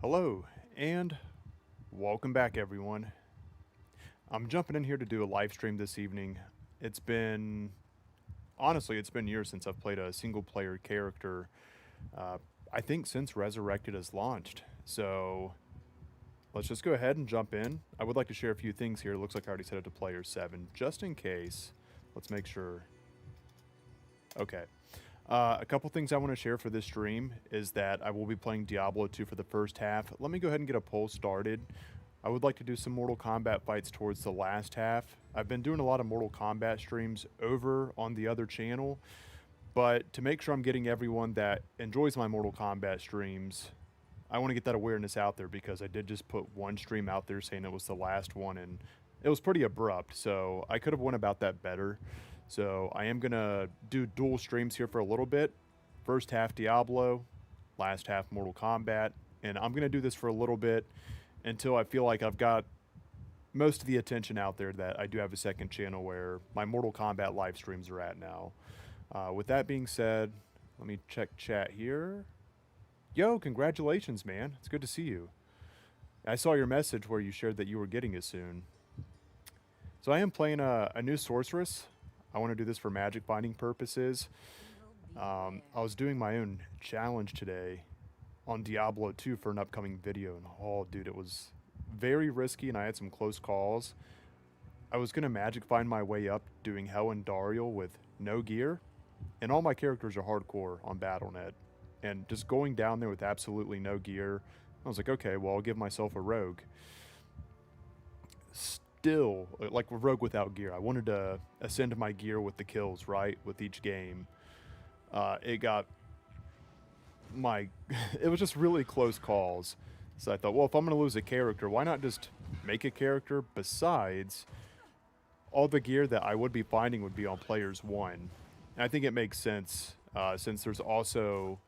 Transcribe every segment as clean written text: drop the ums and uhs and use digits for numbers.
Hello, and welcome back, everyone. I'm jumping in here to do a live stream this evening. Honestly, it's been years since I've played a single player character. Uh, I think since Resurrected has launched. So let's just go ahead and jump in. I would like to share a few things here. It looks like I already set it to player 7, just in case. Let's make sure. Okay. A couple things I want to share for this stream is that I will be playing Diablo 2 for the first half. Let me go ahead and get a poll started. I would like to do some Mortal Kombat fights towards the last half. I've been doing a lot of Mortal Kombat streams over on the other channel, but to make sure I'm getting everyone that enjoys my Mortal Kombat streams, I want to get that awareness out there because I did just put one stream out there saying it was the last one, and it was pretty abrupt, so I could have went about that better. So I am going to do dual streams here for a little bit. First half Diablo, last half Mortal Kombat, and I'm going to do this for a little bit until I feel like I've got most of the attention out there that I do have a second channel where my Mortal Kombat live streams are at now. With that being said, let me check chat here. Yo, congratulations, man. It's good to see you. I saw your message where you shared that you were getting it soon. So I am playing a new sorceress. I want to do this for magic finding purposes. I was doing my own challenge today on Diablo 2 for an upcoming video, and oh, dude, it was very risky, and I had some close calls. I was going to magic find my way up doing Hell and Dariel with no gear, and all my characters are hardcore on Battle.net, and just going down there with absolutely no gear, I was like, okay, well, I'll give myself a rogue. Still, like a rogue without gear, I wanted to ascend my gear with the kills, right, with each game. It was just really close calls. So I thought, well, if I'm going to lose a character, why not just make a character? Besides, all the gear that I would be finding would be on players 1. And I think it makes sense since there's also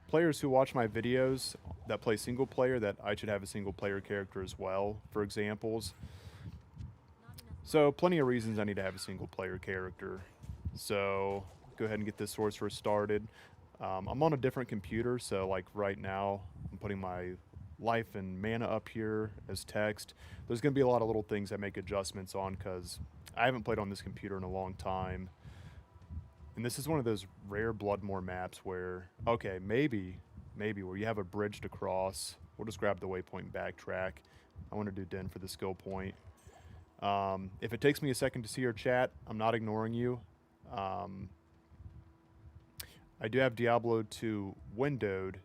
players who watch my videos that play single player that I should have a single player character as well, for examples. So plenty of reasons I need to have a single player character. So go ahead and get this sorcerer started. I'm on a different computer, so like right now, I'm putting my life and mana up here as text. There's going to be a lot of little things I make adjustments on because I haven't played on this computer in a long time. And this is one of those rare Bloodmore maps where, okay, maybe where you have a bridge to cross. We'll just grab the waypoint and backtrack. I want to do Den for the skill point. If it takes me a second to see your chat, I'm not ignoring you. I do have Diablo 2 windowed,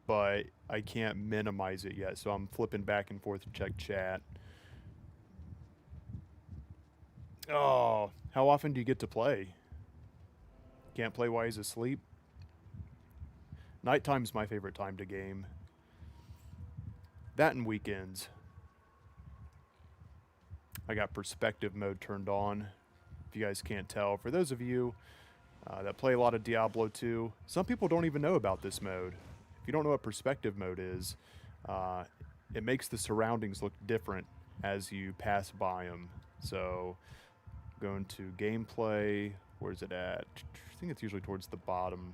but I can't minimize it yet, so I'm flipping back and forth to check chat. Oh, how often do you get to play? Can't play while he's asleep? Nighttime's my favorite time to game. That and weekends. I got perspective mode turned on, if you guys can't tell. For those of you that play a lot of Diablo 2, some people don't even know about this mode. If you don't know what perspective mode is, it makes the surroundings look different as you pass by them. So, going to gameplay, where's it at? I think it's usually towards the bottom.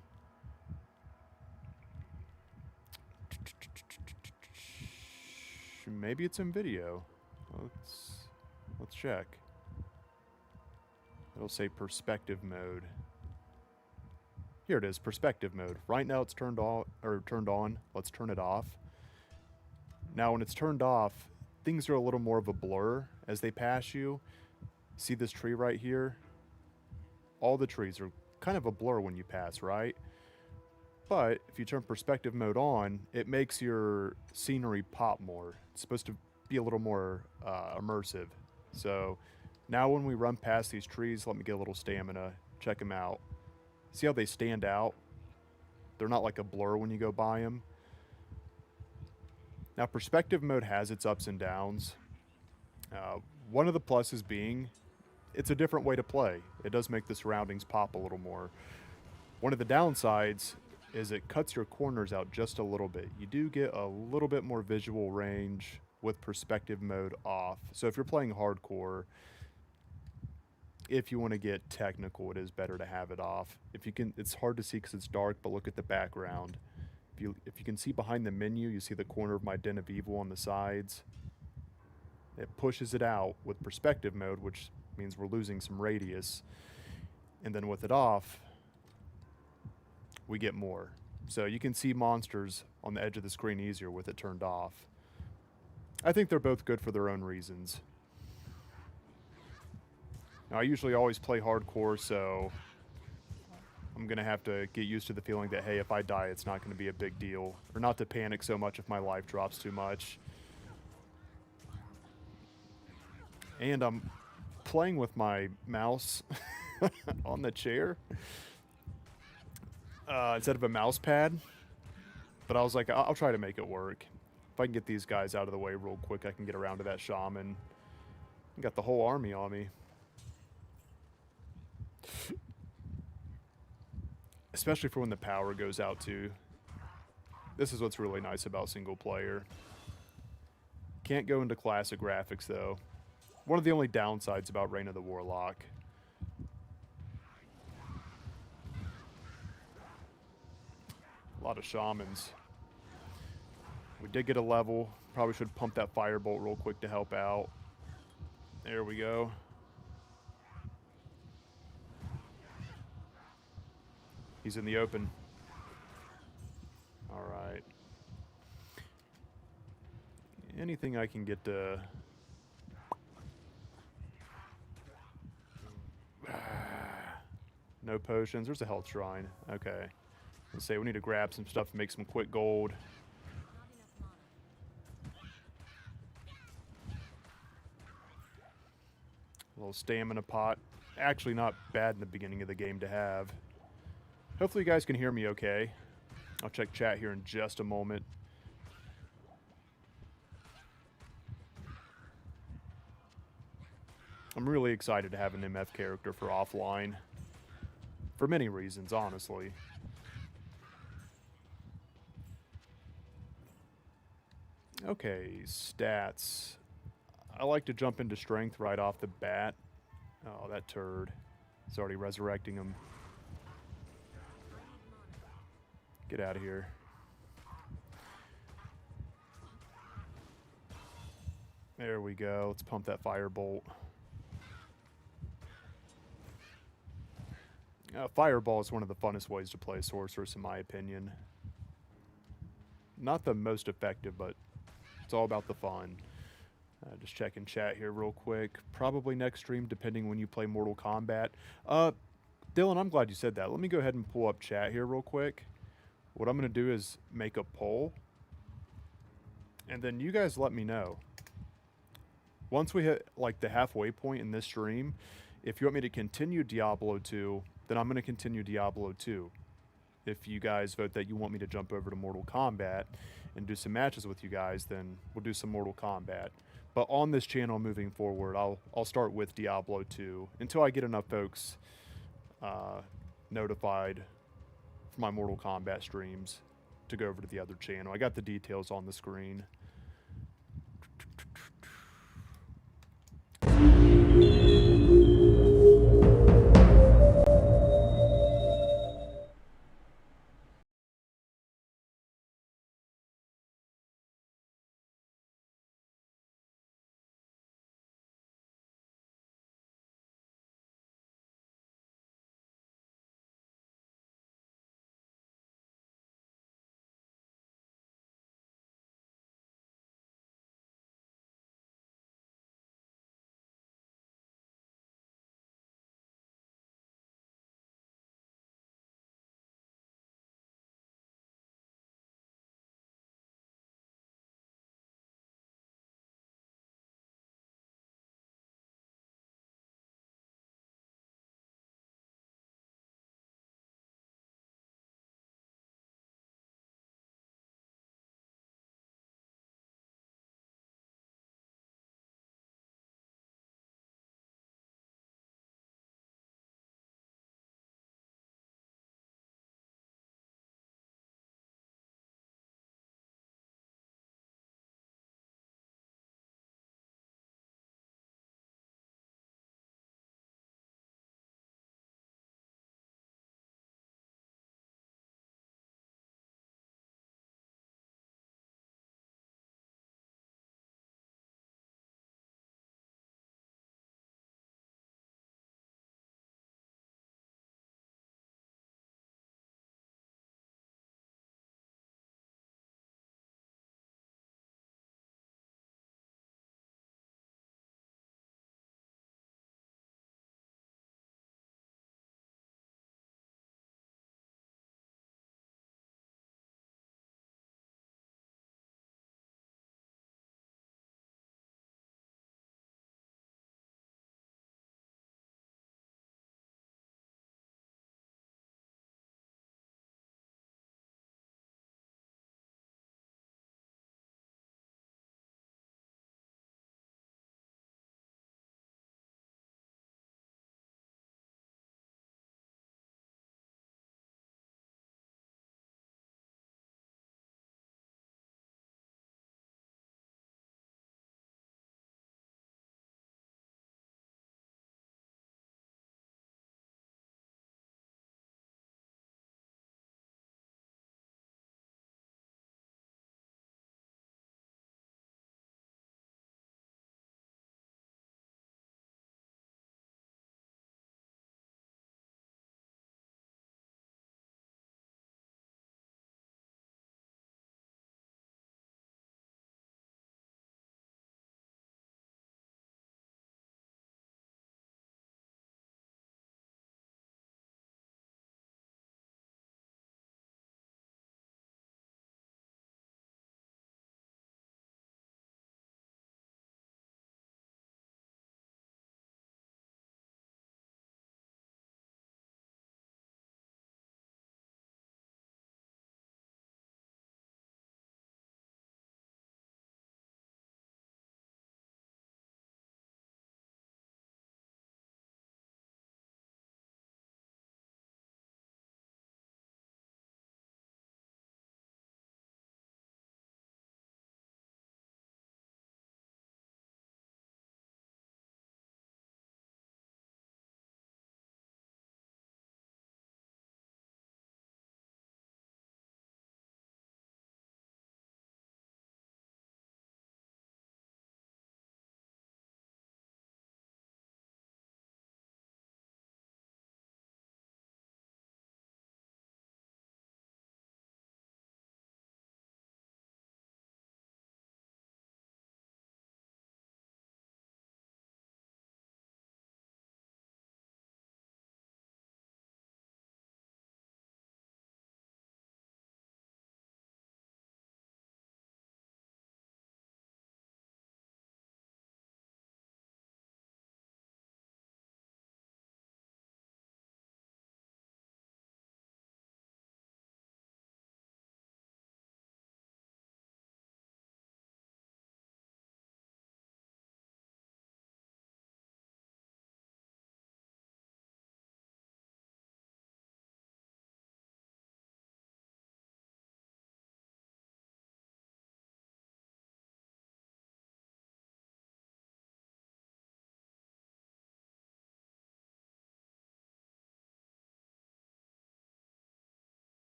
Maybe it's in video. Let's check. It'll say perspective mode. Here it is, perspective mode. Right now it's turned on. Let's turn it off. Now when it's turned off, things are a little more of a blur as they pass you. See this tree right here? All the trees are kind of a blur when you pass, right? But if you turn perspective mode on, it makes your scenery pop more. It's supposed to be a little more immersive. So now when we run past these trees, let me get a little stamina. Check them out. See how they stand out? They're not like a blur when you go by them. Now perspective mode has its ups and downs. One of the pluses being it's a different way to play. It does make the surroundings pop a little more. One of the downsides is it cuts your corners out just a little bit. You do get a little bit more visual range with perspective mode off. So if you're playing hardcore, if you want to get technical, it is better to have it off. If you can, it's hard to see because it's dark, but look at the background. If If you can see behind the menu, you see the corner of my Den of Evil on the sides. It pushes it out with perspective mode, which means we're losing some radius. And then with it off, we get more. So you can see monsters on the edge of the screen easier with it turned off. I think they're both good for their own reasons. Now, I usually always play hardcore, so I'm going to have to get used to the feeling that, hey, if I die, it's not going to be a big deal. Or not to panic so much if my life drops too much. And I'm playing with my mouse on the chair instead of a mouse pad. But I was like, I'll try to make it work. If I can get these guys out of the way real quick, I can get around to that shaman. I got the whole army on me. Especially for when the power goes out too. This is what's really nice about single player. Can't go into classic graphics though. One of the only downsides about Reign of the Warlock. A lot of shamans. We did get a level. Probably should pump that firebolt real quick to help out. There we go. He's in the open. All right. Anything I can get to... No potions. There's a health shrine. Okay. Let's say we need to grab some stuff and make some quick gold. A little stamina pot. Actually not bad in the beginning of the game to have. Hopefully you guys can hear me okay. I'll check chat here in just a moment. I'm really excited to have an MF character for offline. For many reasons, honestly. Okay, stats. I like to jump into strength right off the bat. Oh, that turd. It's already resurrecting him. Get out of here. There we go. Let's pump that firebolt. Fireball is one of the funnest ways to play Sorceress, in my opinion. Not the most effective, but it's all about the fun. Just checking chat here real quick. Probably next stream, depending when you play Mortal Kombat. Dylan, I'm glad you said that. Let me go ahead and pull up chat here real quick. What I'm going to do is make a poll. And then you guys let me know. Once we hit like the halfway point in this stream, if you want me to continue Diablo 2, then I'm going to continue Diablo 2. If you guys vote that you want me to jump over to Mortal Kombat and do some matches with you guys, then we'll do some Mortal Kombat. But on this channel moving forward, I'll start with Diablo 2 until I get enough folks notified for my Mortal Kombat streams to go over to the other channel. I got the details on the screen.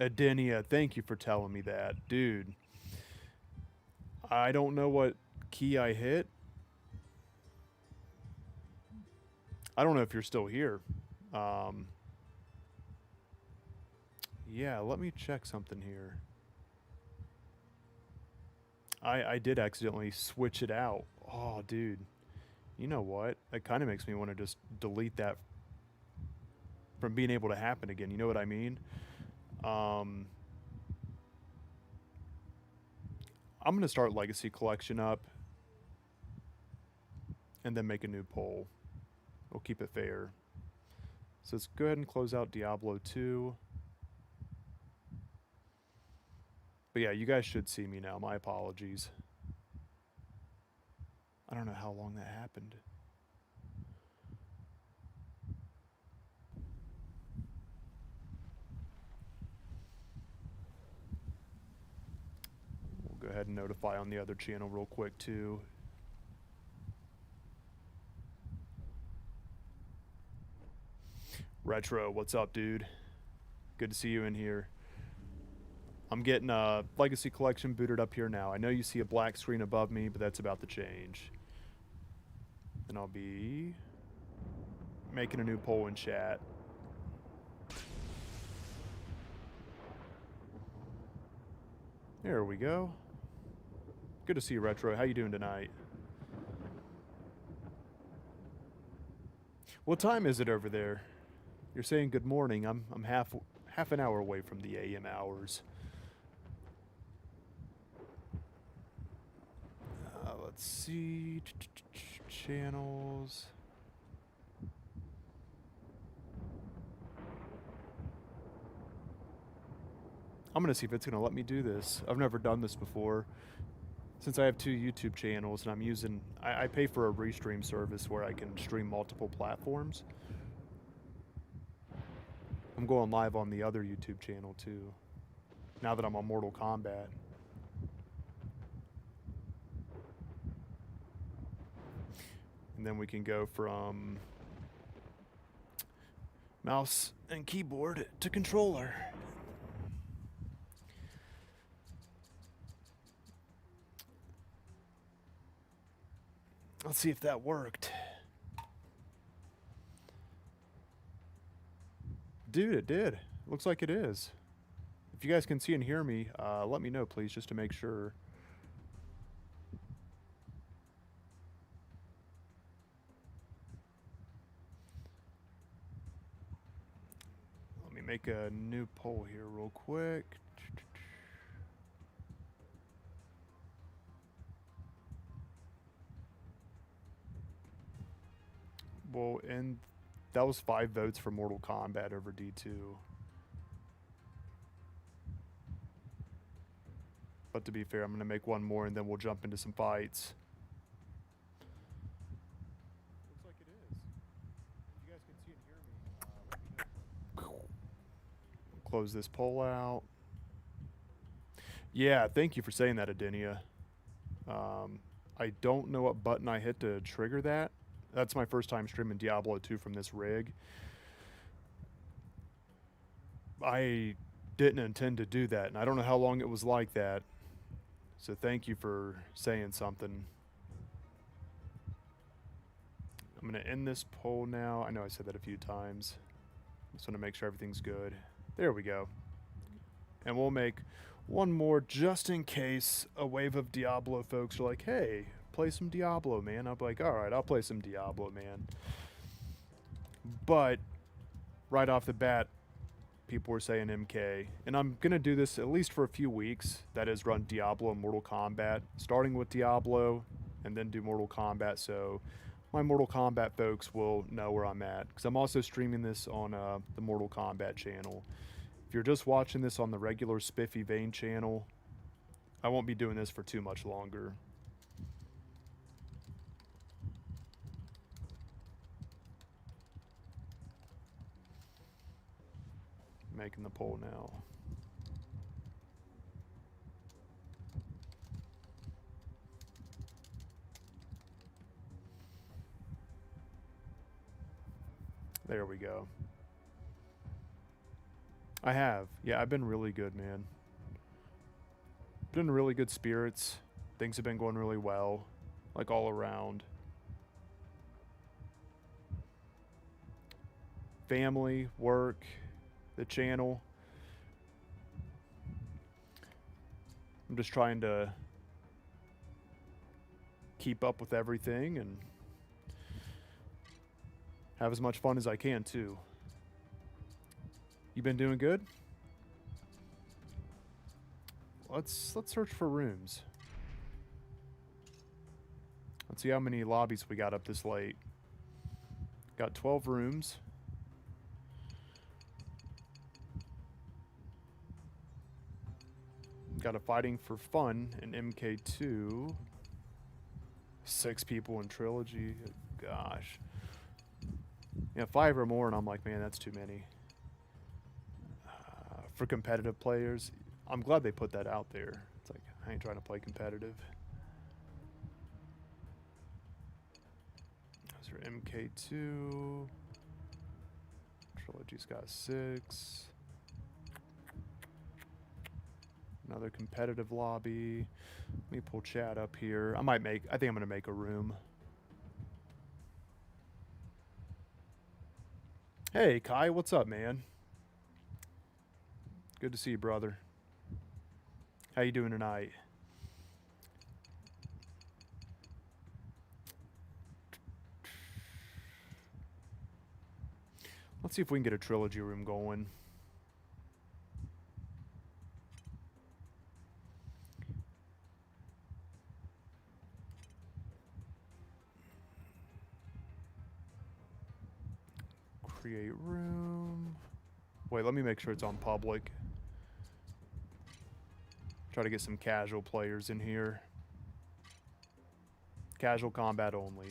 Adenia, thank you for telling me that. Dude, I don't know what key I hit. I don't know if you're still here. Um, yeah, let me check something here. I did accidentally switch it out. Oh, dude. You know what? It kind of makes me want to just delete that from being able to happen again. You know what I mean? Um, I'm going to start Legacy Collection up and then make a new poll. We'll keep it fair. So let's go ahead and close out Diablo 2. But yeah, you guys should see me now. My apologies. I don't know how long that happened. We'll go ahead and notify on the other channel real quick too. Retro, what's up, dude? Good to see you in here. I'm getting a Legacy Collection booted up here now. I know you see a black screen above me, but that's about to change. And I'll be making a new poll in chat. There we go. Good to see you, Retro. How you doing tonight? What time is it over there? You're saying good morning. I'm half an hour away from the AM hours. Let's see. Channels. I'm gonna see if it's gonna let me do this. I've never done this before. Since I have 2 YouTube channels and I'm using, I pay for a restream service where I can stream multiple platforms. I'm going live on the other YouTube channel too, now that I'm on Mortal Kombat. And then we can go from mouse and keyboard to controller. Let's see if that worked. Dude, it did. Looks like it is. If you guys can see and hear me, let me know, please, just to make sure. Let me make a new poll here real quick. Well, and that was 5 votes for Mortal Kombat over D2. But to be fair, I'm going to make one more and then we'll jump into some fights. Looks like it is. If you guys can see and hear me, let me know. Close this poll out. Yeah, thank you for saying that, Adenia. I don't know what button I hit to trigger that. That's my first time streaming Diablo 2 from this rig. I didn't intend to do that, and I don't know how long it was like that. So thank you for saying something. I'm going to end this poll now. I know I said that a few times. Just want to make sure everything's good. There we go. And we'll make one more just in case a wave of Diablo folks are like, hey, play some Diablo, man. I'll be like, all right, I'll play some Diablo, man. But right off the bat, people were saying MK. And I'm going to do this at least for a few weeks. That is, run Diablo and Mortal Kombat, starting with Diablo and then do Mortal Kombat. So my Mortal Kombat folks will know where I'm at. Because I'm also streaming this on the Mortal Kombat channel. If you're just watching this on the regular Spiffy Vane channel, I won't be doing this for too much longer. Making the poll now. There we go. I have. Yeah, I've been really good, man. Been in really good spirits. Things have been going really well, like all around. Family, work, the channel. I'm just trying to keep up with everything and have as much fun as I can too. You been doing good? Let's search for rooms. Let's see how many lobbies we got up this late. Got 12 rooms. Got a fighting for fun in MK2. 6 people in trilogy. Gosh. Yeah, 5 or more, and I'm like, man, that's too many. For competitive players, I'm glad they put that out there. It's like, I ain't trying to play competitive. Those are MK2. Trilogy's got 6. Another competitive lobby. Let me pull chat up here. I think I'm gonna make a room. Hey Kai, what's up, man? Good to see you, brother. How you doing tonight? Let's see if we can get a trilogy room going. Create room. Wait, let me make sure it's on public. Try to get some casual players in here. Casual combat only.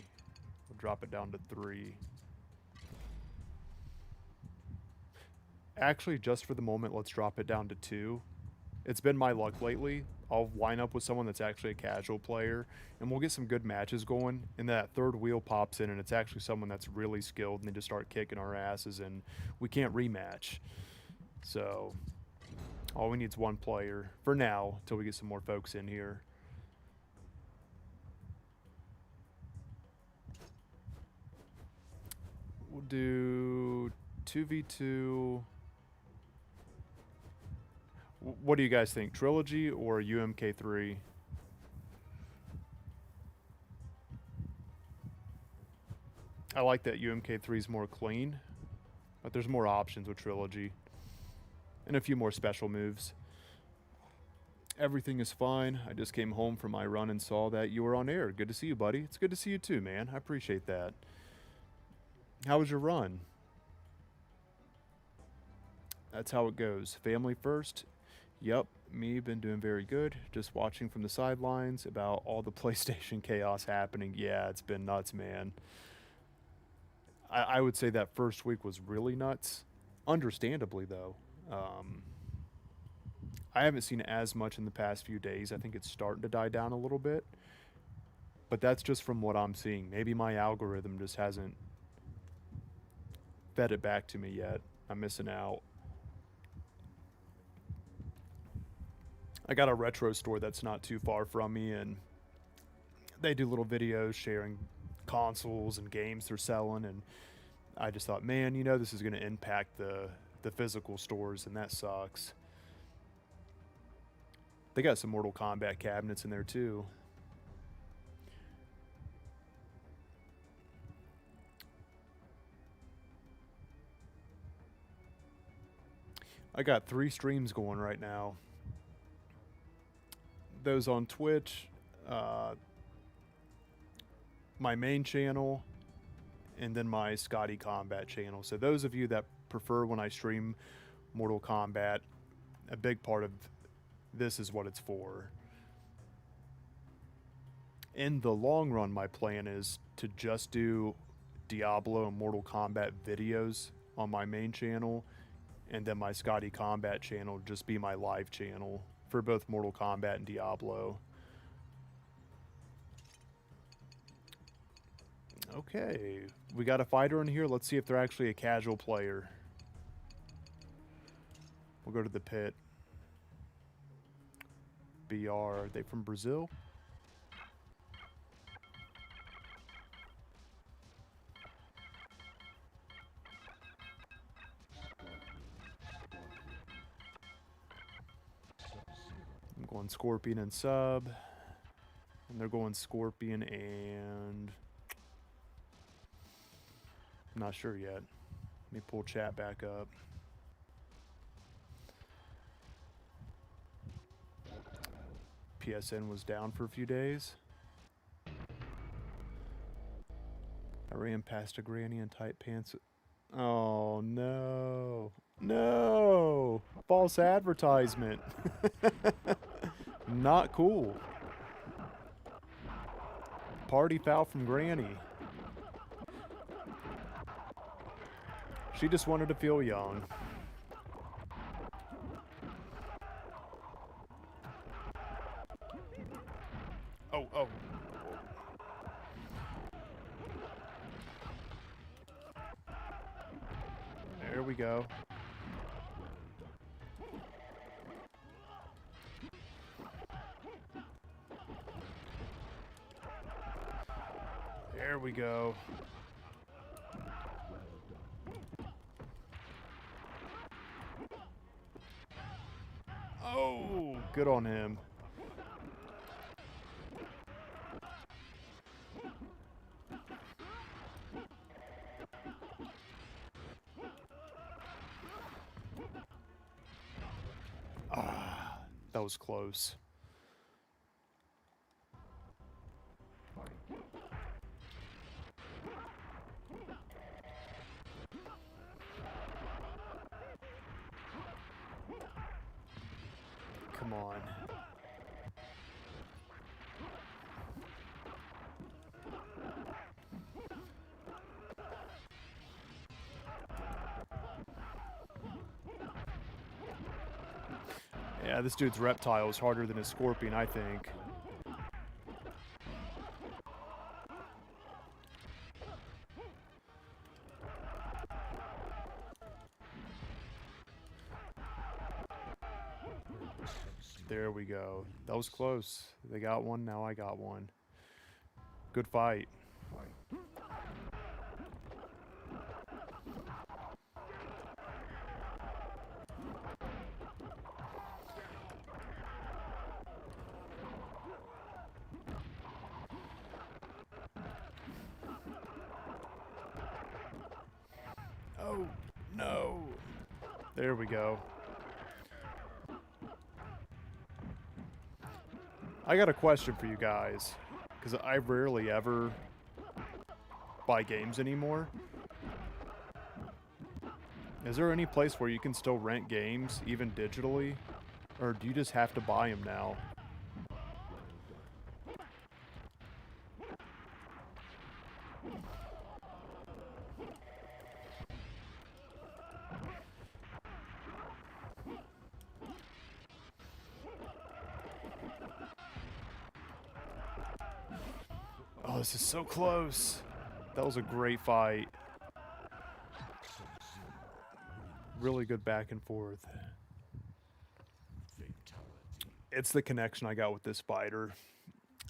We'll drop it down to 3. Actually, just for the moment, let's drop it down to 2. It's been my luck lately. I'll line up with someone that's actually a casual player, and we'll get some good matches going, and that third wheel pops in, and it's actually someone that's really skilled, and they just start kicking our asses, and we can't rematch. So, all we need is 1 player, for now, until we get some more folks in here. We'll do 2v2... What do you guys think? Trilogy or UMK3? I like that UMK3 is more clean, but there's more options with Trilogy. And a few more special moves. Everything is fine. I just came home from my run and saw that you were on air. Good to see you, buddy. It's good to see you too, man. I appreciate that. How was your run? That's how it goes. Family first. Yep, me been doing very good. Just watching from the sidelines about all the PlayStation chaos happening. Yeah, it's been nuts, man. I would say that first week was really nuts. Understandably, though. I haven't seen as much in the past few days. I think it's starting to die down a little bit. But that's just from what I'm seeing. Maybe my algorithm just hasn't fed it back to me yet. I'm missing out. I got a retro store that's not too far from me, and they do little videos sharing consoles and games they're selling, and I just thought, man, you know, this is going to impact the physical stores, and that sucks. They got some Mortal Kombat cabinets in there too. I got 3 streams going right now. Those on Twitch, my main channel, and then my Scotty Combat channel. So those of you that prefer when I stream Mortal Kombat, a big part of this is what it's for. In the long run, my plan is to just do Diablo and Mortal Kombat videos on my main channel, and then my Scotty Combat channel just be my live channel for both Mortal Kombat and Diablo. Okay, we got a fighter in here. Let's see if they're actually a casual player. We'll go to the pit. BR, are they from Brazil? I'm going Scorpion and Sub. And they're going Scorpion and... I'm not sure yet. Let me pull chat back up. PSN was down for a few days. I ran past a granny in tight pants. Oh no. No! False advertisement. Not cool. Party foul from Granny. She just wanted to feel young. Oh, oh. There we go. There we go. Oh, good on him. Ah, that was close. Come on. Yeah, this dude's reptile is harder than his scorpion, I think. There we go. That was close. They got one, now I got one. Good fight. Oh, no. There we go. I got a question for you guys, because I rarely ever buy games anymore. Is there any place where you can still rent games, even digitally? Or do you just have to buy them now? Oh, this is so close. That was a great fight. Really good back and forth. It's the connection I got with this fighter.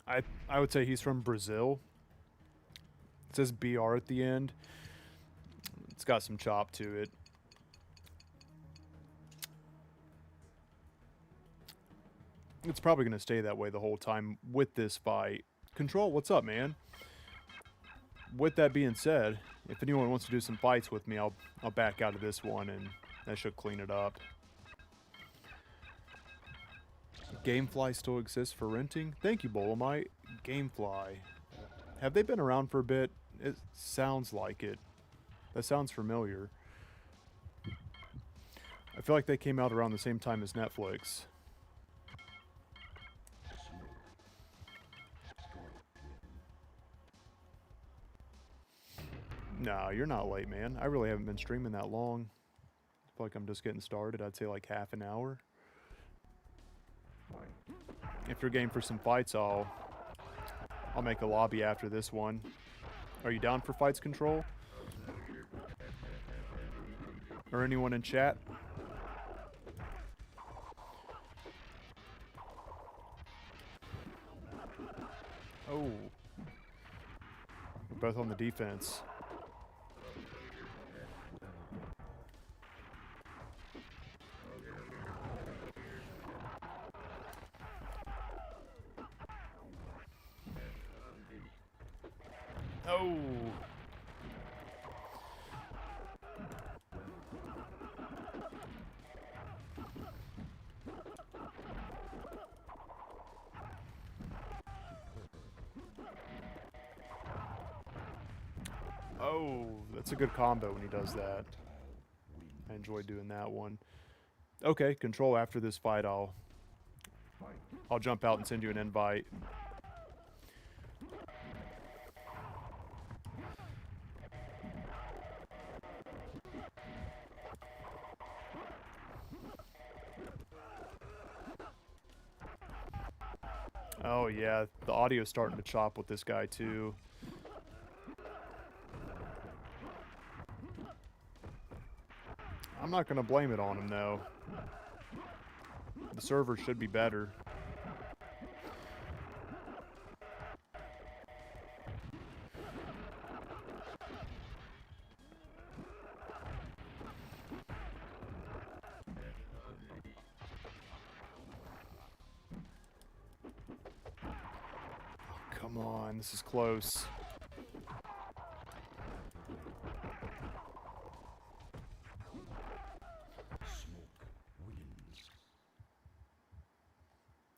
I would say he's from Brazil. It says BR at the end. It's got some chop to it. It's probably going to stay that way the whole time with this fight. Control, what's up, man? With that being said, if anyone wants to do some fights with me, I'll back out of this one, and that should clean it up. Gamefly still exists for renting? Thank you, Bolamite. Gamefly. Have they been around for a bit? It sounds like it. That sounds familiar. I feel like they came out around the same time as Netflix. No, you're not late, man. I really haven't been streaming that long. I feel like I'm just getting started. I'd say like half an hour. If you're game for some fights, I'll make a lobby after this one. Are you down for fights, Control? Or anyone in chat? Oh. We're both on the defense. Oh. Oh, that's a good combo when he does that. I enjoy doing that one. Okay, control after this fight, I'll jump out and send you an invite. Oh yeah, the audio's starting to chop with this guy too. I'm not gonna blame it on him though. The server should be better. Come on, this is close.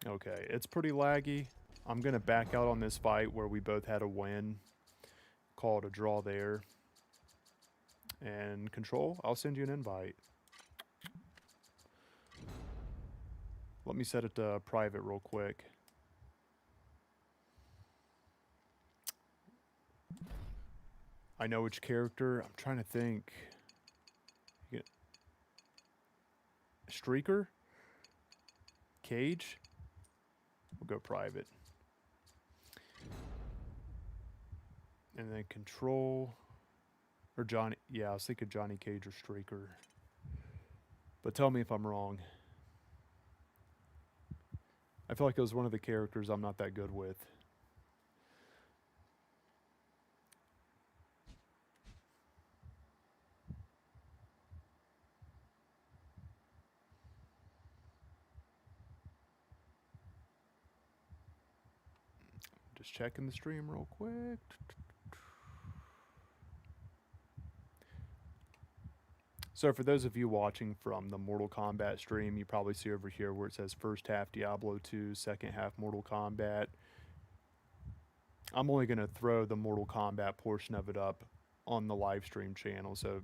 Okay, it's pretty laggy. I'm gonna back out on this fight where we both had a win. Call it a draw there. And control, I'll send you an invite. Let me set it to private real quick. I know which character. I'm trying to think. Streaker? Cage? We'll go private. And then control. Or Johnny. Yeah, I was thinking Johnny Cage or Streaker. But tell me if I'm wrong. I feel like it was one of the characters I'm not that good with. Just checking the stream real quick. So for those of you watching from the Mortal Kombat stream, you probably see over here where it says first half Diablo 2, second half Mortal Kombat. I'm only going to throw the Mortal Kombat portion of it up on the live stream channel, so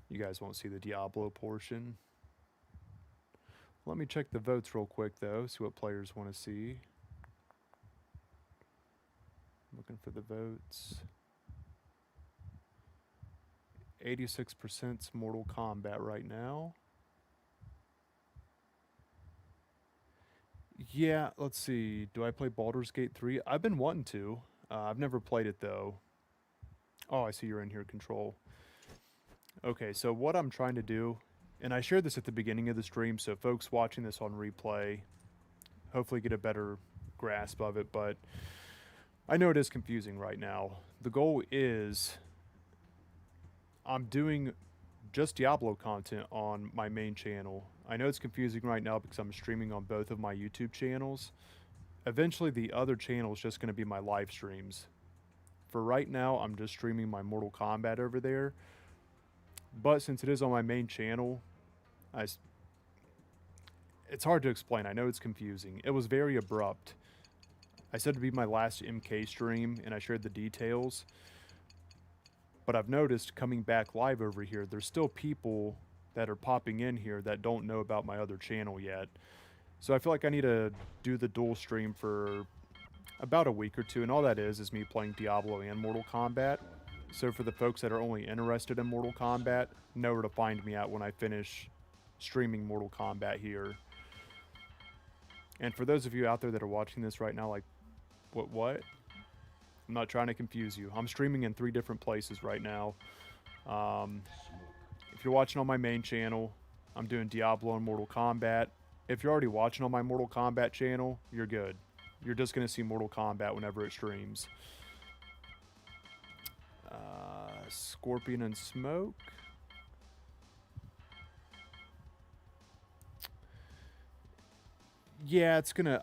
you guys won't see the Diablo portion. Let me check the votes real quick though, see what players want to see. Looking for the votes. 86% Mortal Kombat right now. Yeah, let's see. Do I play Baldur's Gate 3? I've been wanting to. I've never played it though. Oh, I see you're in here, Control. Okay, so what I'm trying to do, and I shared this at the beginning of the stream, so folks watching this on replay hopefully get a better grasp of it, but I know it is confusing right now. The goal is I'm doing just Diablo content on my main channel. I know it's confusing right now because I'm streaming on both of my YouTube channels. Eventually the other channel is just going to be my live streams. For right now, I'm just streaming my Mortal Kombat over there. But since it is on my main channel, it's hard to explain. I know it's confusing. It was very abrupt. I said it'd be my last MK stream, and I shared the details. But I've noticed coming back live over here, there's still people that are popping in here that don't know about my other channel yet. So I feel like I need to do the dual stream for about a week or two, and all that is me playing Diablo and Mortal Kombat. So for the folks that are only interested in Mortal Kombat, know where to find me at when I finish streaming Mortal Kombat here. And for those of you out there that are watching this right now, like, what? I'm not trying to confuse you. I'm streaming in 3 different places right now. If you're watching on my main channel, I'm doing Diablo and Mortal Kombat. If you're already watching on my Mortal Kombat channel, you're good. You're just going to see Mortal Kombat whenever it streams. Scorpion and Smoke. Yeah, it's going to...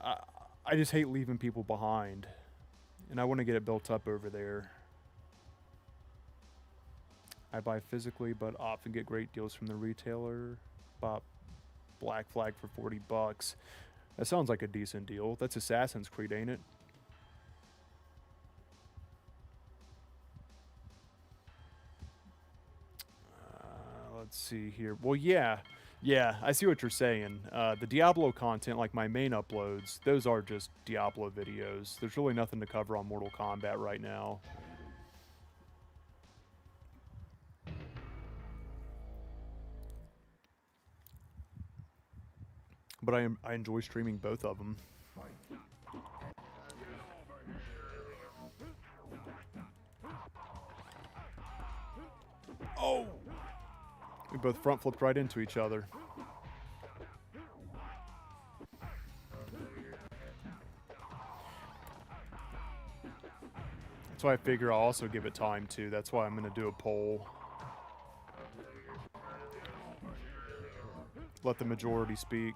I just hate leaving people behind. And I want to get it built up over there. I buy physically, but often get great deals from the retailer. Bought Black Flag for $40. That sounds like a decent deal. That's Assassin's Creed, ain't it? Let's see here. Well, yeah. Yeah, I see what you're saying. The Diablo content, like my main uploads, those are just Diablo videos. There's really nothing to cover on Mortal Kombat right now. But I enjoy streaming both of them. Oh! We both front flipped right into each other. That's why I figure I'll also give it time too. That's why I'm going to do a poll. Let the majority speak.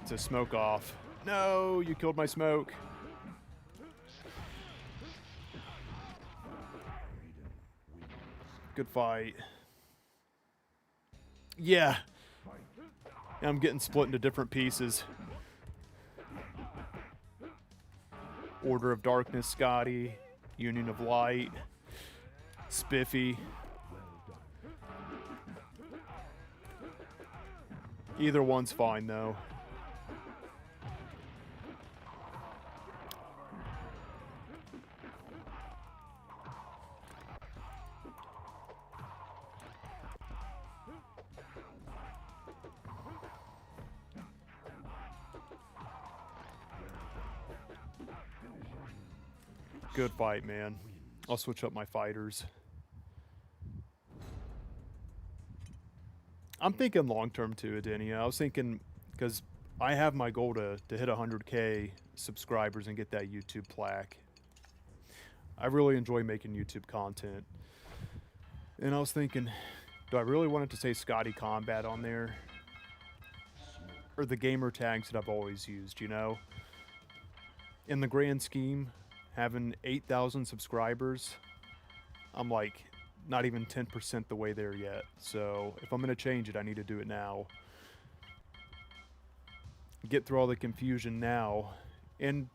It's a smoke off. No, you killed my smoke. Good fight. Yeah. I'm getting split into different pieces. Order of Darkness, Scotty. Union of Light. Spiffy. Either one's fine, though. Good fight, man. I'll switch up my fighters. I'm thinking long-term too, Adenia. I was thinking, because I have my goal to hit 100K subscribers and get that YouTube plaque. I really enjoy making YouTube content. And I was thinking, do I really want it to say Scotty Combat on there? Or the gamer tags that I've always used, you know? In the grand scheme, having 8,000 subscribers, I'm like not even 10% the way there yet. So if I'm going to change it, I need to do it now. Get through all the confusion now. And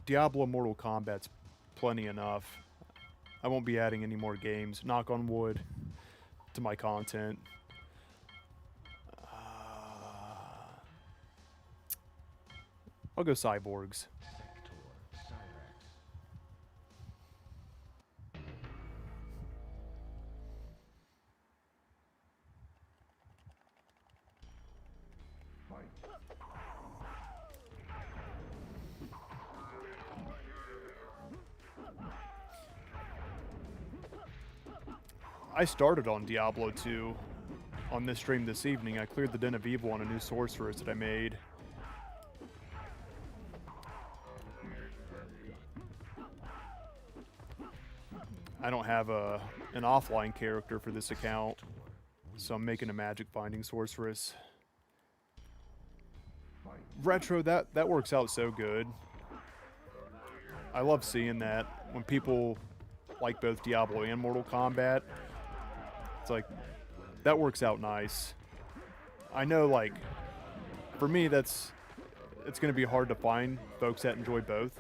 Diablo Mortal Kombat's plenty enough. I won't be adding any more games, knock on wood, to my content. I'll go Cyborgs. I started on Diablo 2 on this stream this evening. I cleared the Den of Evil on a new sorceress that I made. I don't have an offline character for this account, so I'm making a magic finding sorceress. Retro, that works out so good. I love seeing that when people like both Diablo and Mortal Kombat. It's like, that works out nice. I know, like, for me, it's going to be hard to find folks that enjoy both,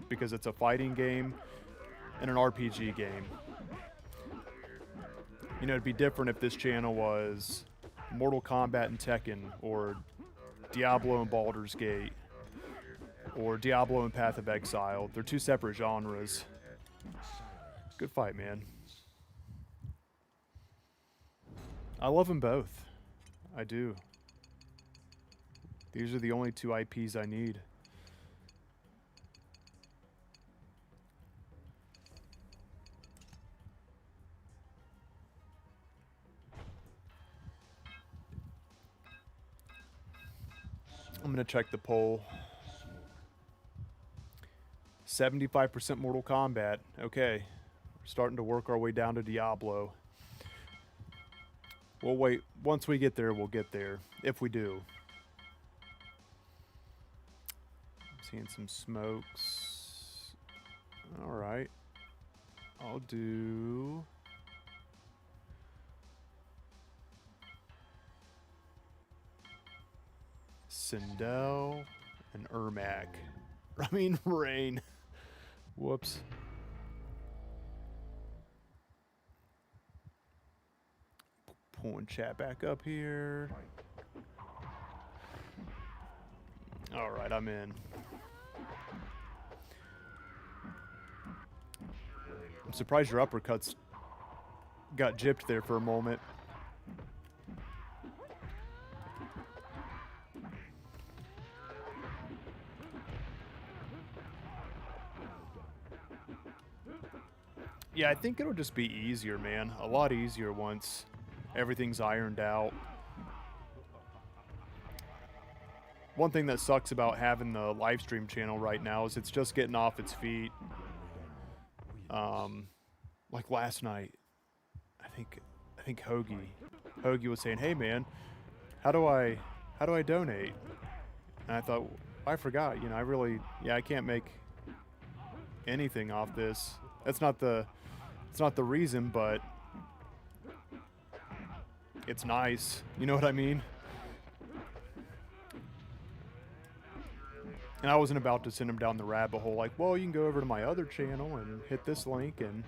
because it's a fighting game and an RPG game. You know, it'd be different if this channel was Mortal Kombat and Tekken, or Diablo and Baldur's Gate, or Diablo and Path of Exile. They're two separate genres. Good fight, man. I love them both. I do. These are the only two IPs I need. I'm going to check the poll. 75% Mortal Kombat. Okay. We're starting to work our way down to Diablo. We'll wait. Once we get there, we'll get there. If we do. I'm seeing some smokes. Alright. I'll do... Sindel and Ermac. I mean, Rain. Whoops. Pulling chat back up here. Alright, I'm in. I'm surprised your uppercuts got gypped there for a moment. Yeah, I think it'll just be easier, man. A lot easier once everything's ironed out. One thing that sucks about having the live stream channel right now is it's just getting off its feet. Like last night, I think Hoagie was saying, "Hey man, how do I donate?" And I thought, I forgot, you know, I can't make anything off this. It's not the reason, but it's nice. You know what I mean? And I wasn't about to send him down the rabbit hole like, well, you can go over to my other channel and hit this link and...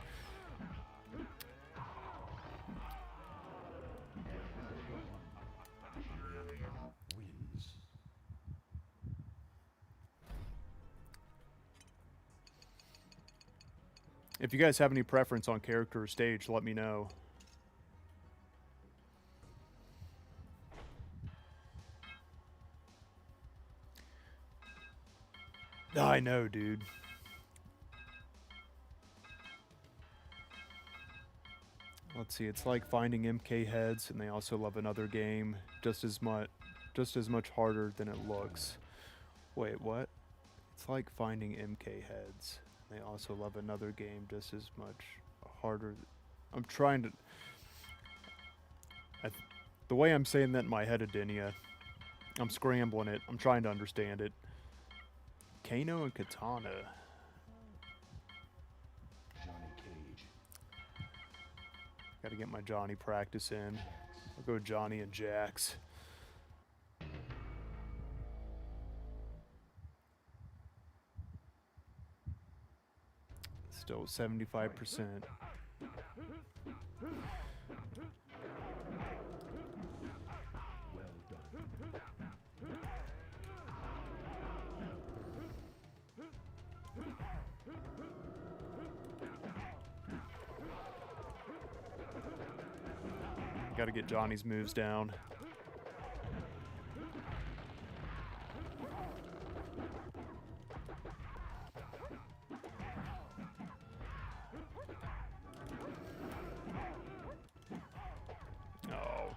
If you guys have any preference on character or stage, let me know. I know, dude. Let's see, it's like finding MK heads, and they also love another game just as much harder than it looks. Wait, what? It's like finding MK heads. They also love another game just as much harder. I'm trying to... the way I'm saying that in my head, Adenia, I'm scrambling it. I'm trying to understand it. Kano and Katana. Gotta get my Johnny practice in. I'll go Johnny and Jax. Still 75%. Got to get Johnny's moves down. Oh.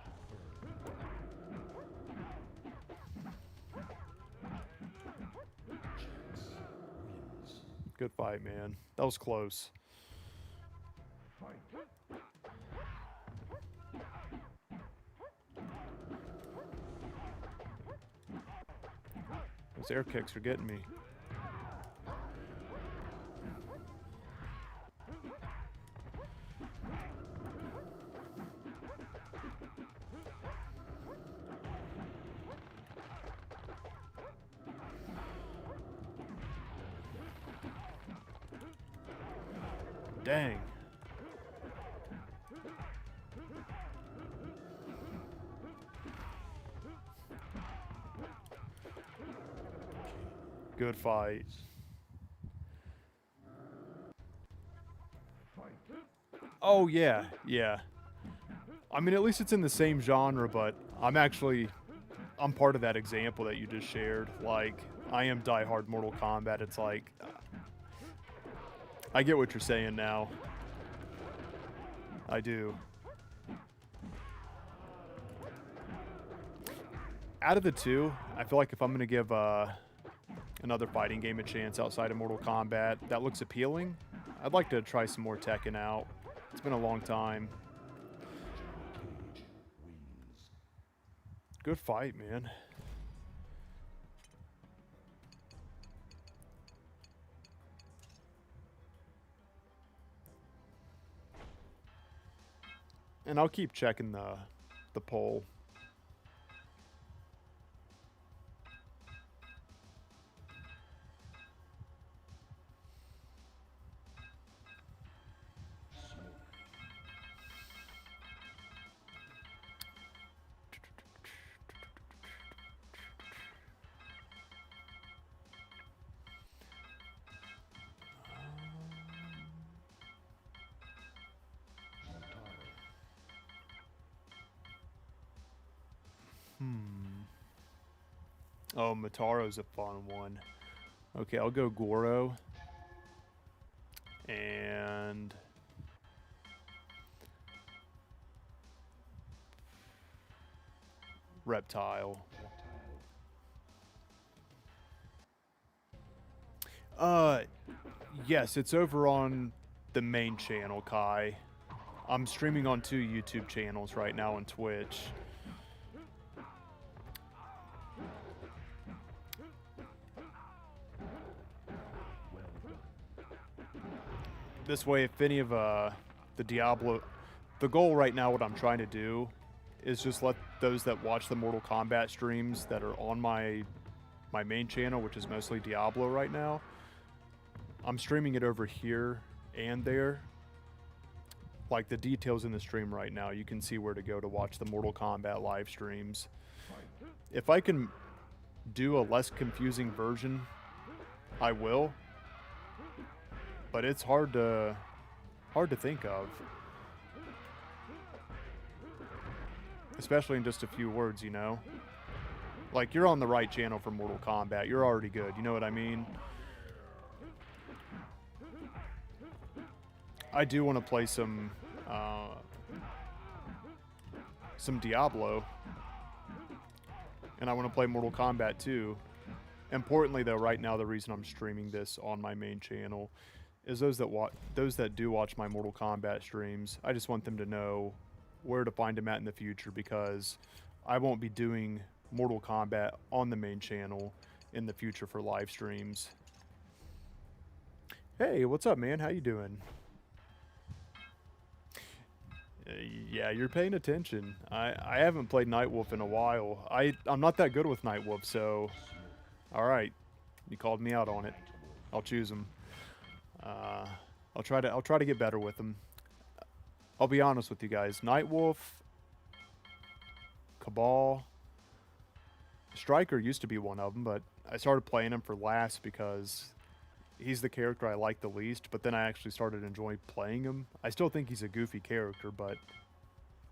Good fight, man. That was close. Those air kicks are getting me. Dang. Good fight. Oh, yeah, yeah. I mean, at least it's in the same genre, but I'm part of that example that you just shared. Like, I am diehard Mortal Kombat. It's like, I get what you're saying now. I do. Out of the two, I feel like if I'm going to give another fighting game a chance outside of Mortal Kombat that looks appealing, I'd like to try some more Tekken out. It's been a long time. Good fight, man. And I'll keep checking the poll. Oh, Mataro's a fun one. Okay, I'll go Goro. And Reptile. Yes, it's over on the main channel, Kai. I'm streaming on 2 YouTube channels right now on Twitch. This way, if any of the Diablo... The goal right now, what I'm trying to do, is just let those that watch the Mortal Kombat streams that are on my main channel, which is mostly Diablo right now, I'm streaming it over here and there. Like the details in the stream right now, you can see where to go to watch the Mortal Kombat live streams. If I can do a less confusing version, I will. But it's hard to think of. Especially in just a few words, you know? Like, you're on the right channel for Mortal Kombat. You're already good, you know what I mean? I do want to play some Diablo. And I want to play Mortal Kombat too. Importantly, though, right now, the reason I'm streaming this on my main channel is those that do watch my Mortal Kombat streams, I just want them to know where to find them at in the future, because I won't be doing Mortal Kombat on the main channel in the future for live streams. Hey, what's up, man? How you doing? Yeah, you're paying attention. I haven't played Nightwolf in a while. I'm not that good with Nightwolf, so... Alright. You called me out on it. I'll choose him. I'll try to get better with him. I'll be honest with you guys. Nightwolf, Cabal, Striker used to be one of them, but I started playing him for last because he's the character I like the least, but then I actually started enjoying playing him. I still think he's a goofy character, but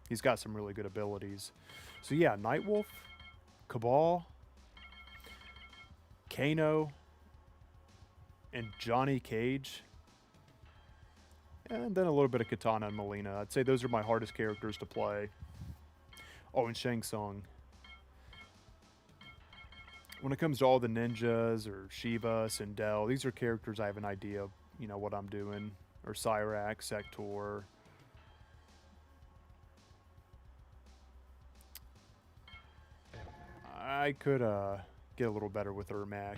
he's got some really good abilities. So yeah, Nightwolf, Cabal, Kano, and Johnny Cage. And then a little bit of Katana and Melina. I'd say those are my hardest characters to play. Oh, and Shang Tsung. When it comes to all the ninjas, or Shiva, Sindel, these are characters I have an idea of, you know, what I'm doing. Or Cyrax, Sector. I could get a little better with Ermac.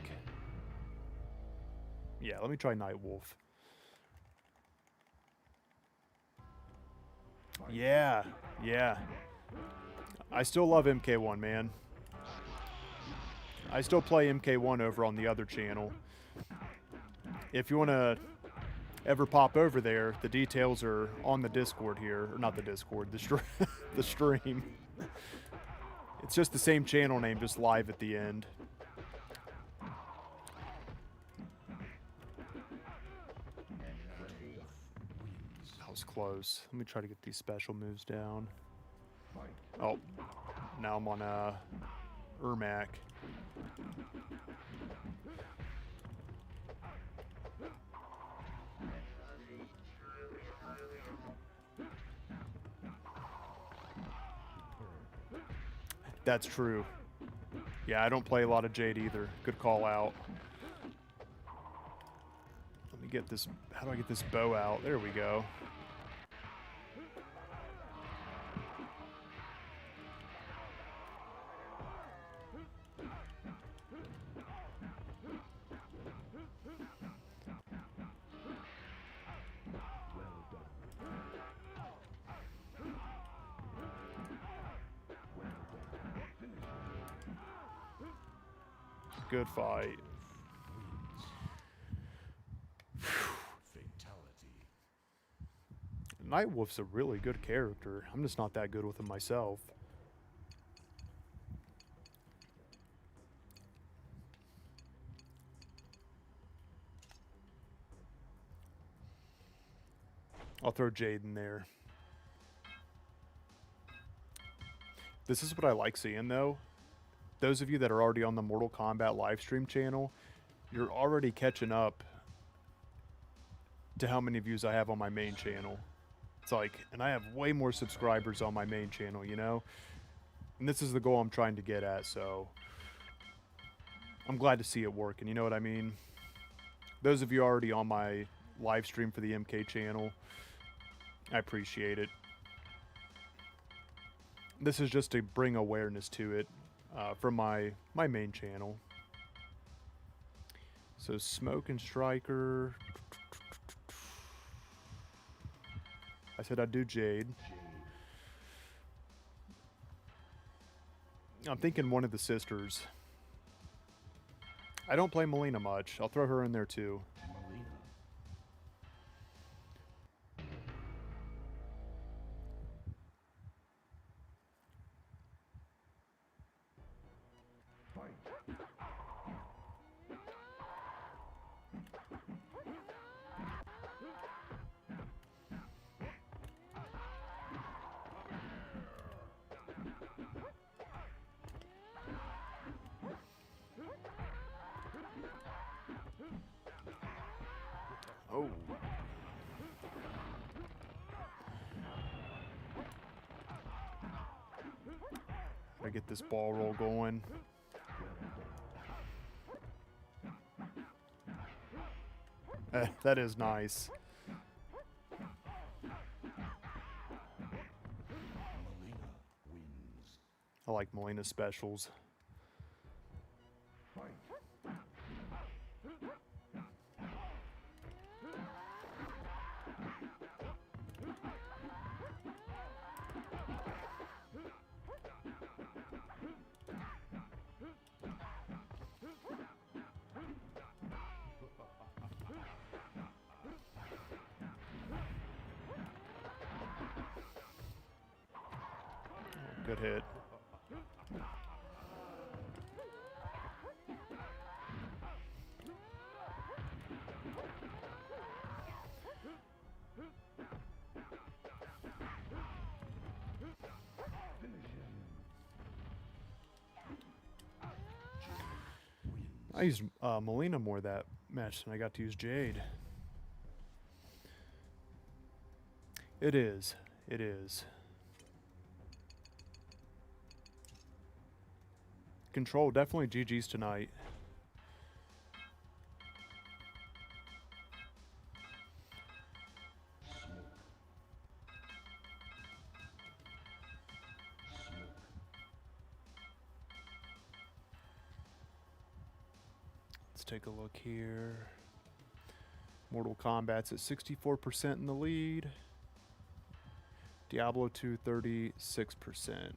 Yeah, let me try Nightwolf. Yeah, yeah. I still love MK1, man. I still play MK1 over on the other channel. If you want to ever pop over there, the details are on the Discord here. Or not the Discord, the stream. It's just the same channel name, just live at the end. That was close. Let me try to get these special moves down. Oh, now I'm on Ermac. That's true. Yeah, I don't play a lot of Jade either. Good call out. Let me get this. How do I get this bow out? There we go. Good fight. Nightwolf's a really good character. I'm just not that good with him myself. I'll throw Jade in there. This is what I like seeing, though. Those of you that are already on the Mortal Kombat livestream channel, you're already catching up to how many views I have on my main channel. It's like, and I have way more subscribers on my main channel, you know? And this is the goal I'm trying to get at, so I'm glad to see it working, you know what I mean? Those of you already on my live stream for the MK channel, I appreciate it. This is just to bring awareness to it from my main channel. So Smoke and Striker. I said I'd do Jade. I'm thinking one of the sisters. I don't play Melina much. I'll throw her in there too. Oh. I get this ball roll going. That is nice. I like Melina specials. Good hit. I used Melina more that match than I got to use Jade. It is. It is. Control, definitely GG's tonight. Let's take a look here. Mortal Kombat's at 64% in the lead. Diablo 2, 36%.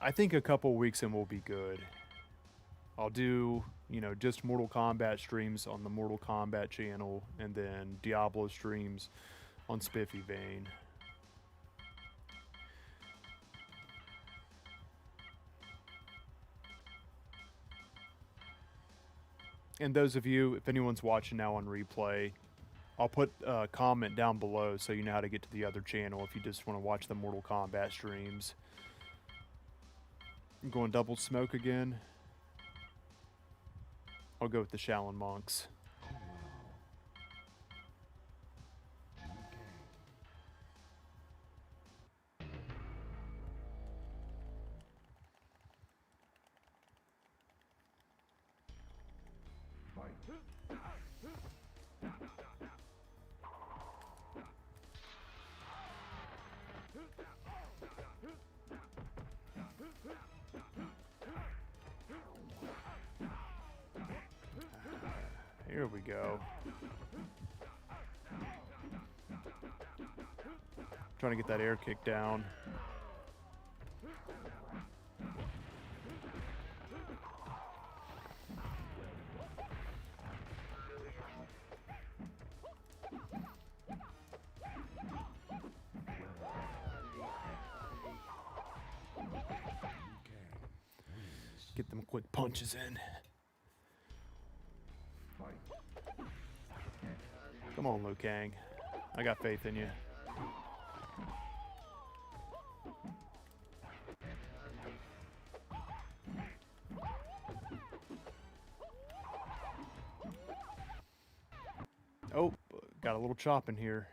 I think a couple weeks and we'll be good. I'll do, you know, just Mortal Kombat streams on the Mortal Kombat channel and then Diablo streams on Spiffy Vane. And those of you, if anyone's watching now on replay, I'll put a comment down below so you know how to get to the other channel if you just want to watch the Mortal Kombat streams. I'm going double smoke again. I'll go with the Shaolin Monks. Here we go. Trying to get that air kick down. Get them quick punches in. Come on, Liu Kang. I got faith in you. Oh, got a little chop in here.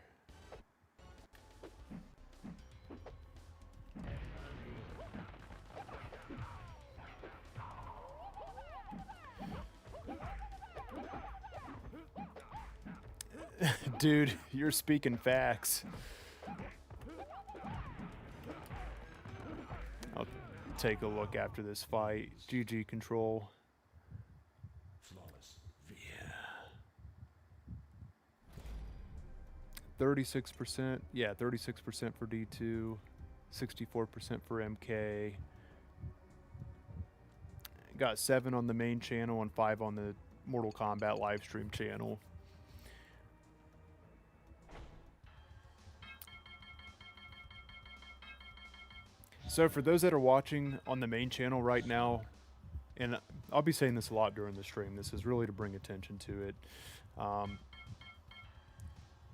Dude, you're speaking facts. I'll take a look after this fight. GG Control. Flawless. Yeah. 36%. Yeah, 36% for D2. 64% for MK. Got 7 on the main channel and 5 on the Mortal Kombat livestream channel. So for those that are watching on the main channel right now, and I'll be saying this a lot during the stream, this is really to bring attention to it.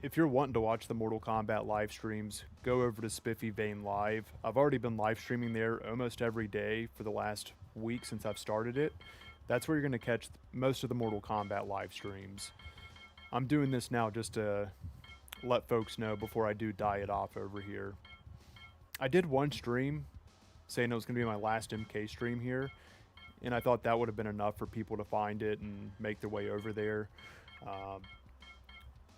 If you're wanting to watch the Mortal Kombat live streams, go over to Spiffy Vane Live. I've already been live streaming there almost every day for the last week since I've started it. That's where you're going to catch most of the Mortal Kombat live streams. I'm doing this now just to let folks know before I do die it off over here. I did one stream saying it was going to be my last MK stream here, and I thought that would have been enough for people to find it and make their way over there.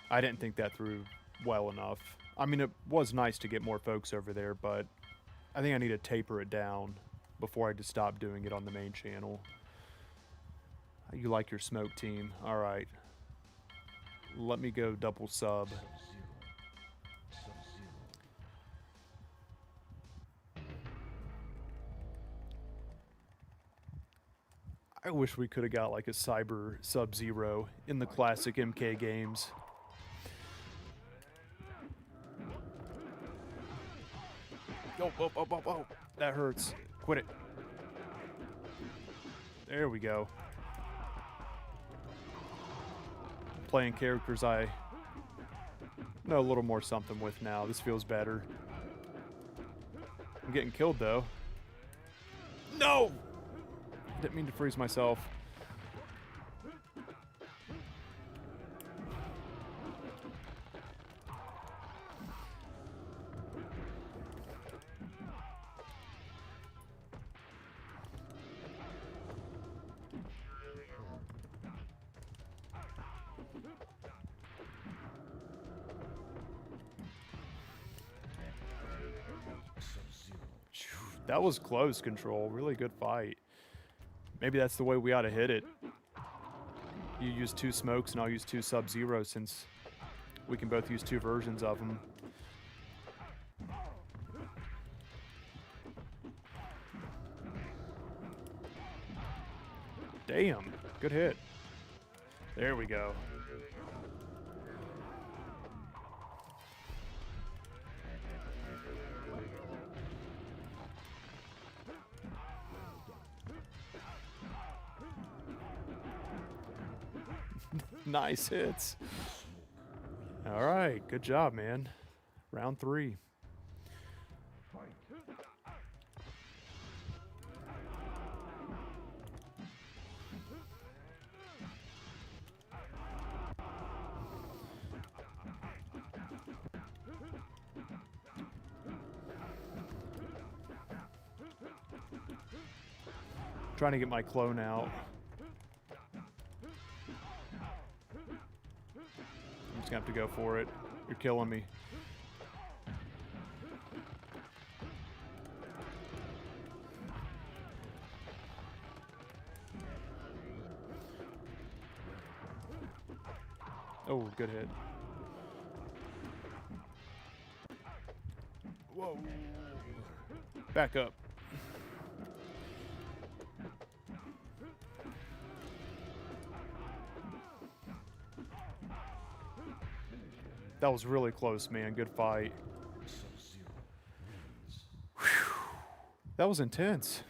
I didn't think that through well enough. I mean, it was nice to get more folks over there, but I think I need to taper it down before I just stop doing it on the main channel. You like your smoke team. All right. Let me go double sub. I wish we could have got like a Cyber Sub-Zero in the classic MK games. Oh, that hurts. Quit it. There we go. Playing characters I know a little more something with now. This feels better. I'm getting killed though. No! Didn't mean to freeze myself. That was close, Control. Really good fight. Maybe that's the way we ought to hit it. You use 2 smokes and I'll use 2 Sub-Zero since we can both use 2 versions of them. Damn, good hit. There we go. Nice hits. All right, good job, man. Round 3. Trying to get my clone out. gonna have to go for it. You're killing me. Oh, good hit. Whoa. Back up. That was really close, man. Good fight. Whew. That was intense.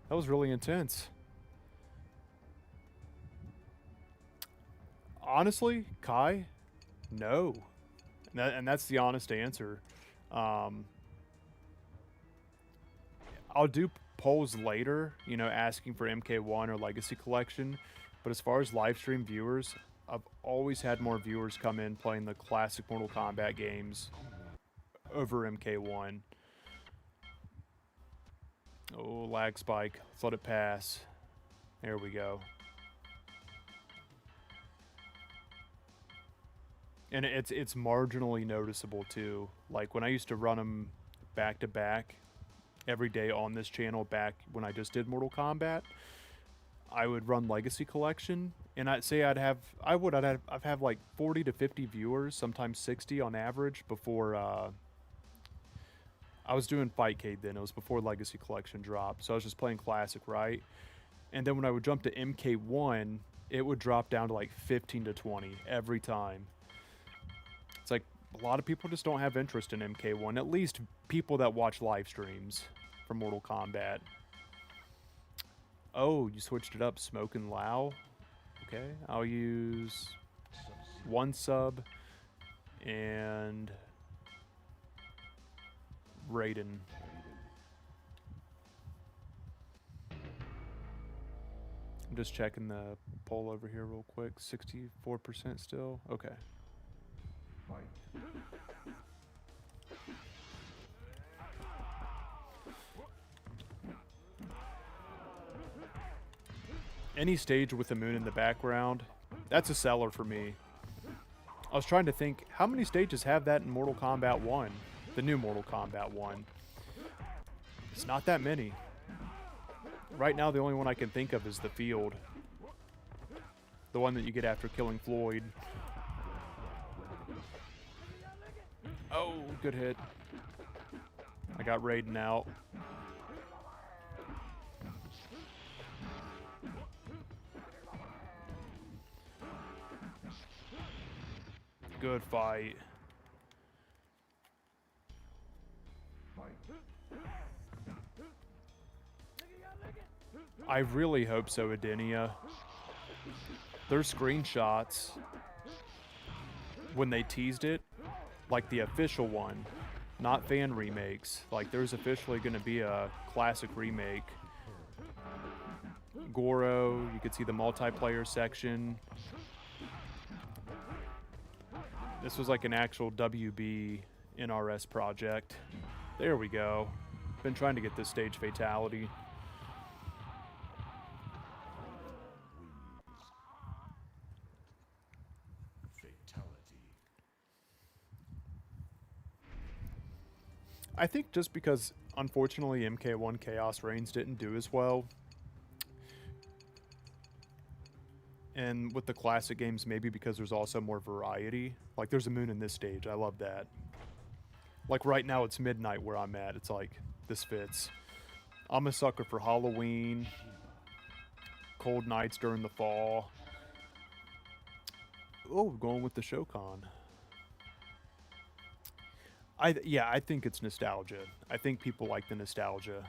That was really intense. Honestly, Kai, no. And that's the honest answer. I'll do polls later, you know, asking for MK1 or Legacy Collection. But as far as live stream viewers, I've always had more viewers come in playing the classic Mortal Kombat games over MK1. Oh, lag spike. Let's let it pass. There we go. And it's marginally noticeable too. Like when I used to run them back to back every day on this channel back when I just did Mortal Kombat, I would run Legacy Collection, and I'd have like 40 to 50 viewers, sometimes 60 on average before I was doing Fightcade then. It was before Legacy Collection dropped, so I was just playing Classic, right? And then when I would jump to MK1, it would drop down to like 15 to 20 every time. It's like a lot of people just don't have interest in MK1, at least people that watch live streams for Mortal Kombat. Oh, you switched it up, Smoke and Lao. Okay, I'll use 1 sub and Raiden. I'm just checking the poll over here real quick. 64% still. Okay. Any stage with the moon in the background, that's a seller for me. I was trying to think, how many stages have that in Mortal Kombat 1? The new Mortal Kombat 1. It's not that many. Right now, the only one I can think of is the field. The one that you get after killing Floyd. Oh, good hit. I got Raiden out. Good fight. I really hope so, Adenia. There's screenshots when they teased it, like the official one, not fan remakes. Like there's officially going to be a classic remake. Goro, you could see the multiplayer section. This was like an actual WB NRS project. There we go. Been trying to get this stage fatality. I think just because, unfortunately, MK1 Chaos Reigns didn't do as well. And with the classic games, maybe because there's also more variety. Like, there's a moon in this stage. I love that. Like, right now, it's midnight where I'm at. It's like, this fits. I'm a sucker for Halloween. Cold nights during the fall. Oh, going with the Shokan. Yeah, I think it's nostalgia. I think people like the nostalgia.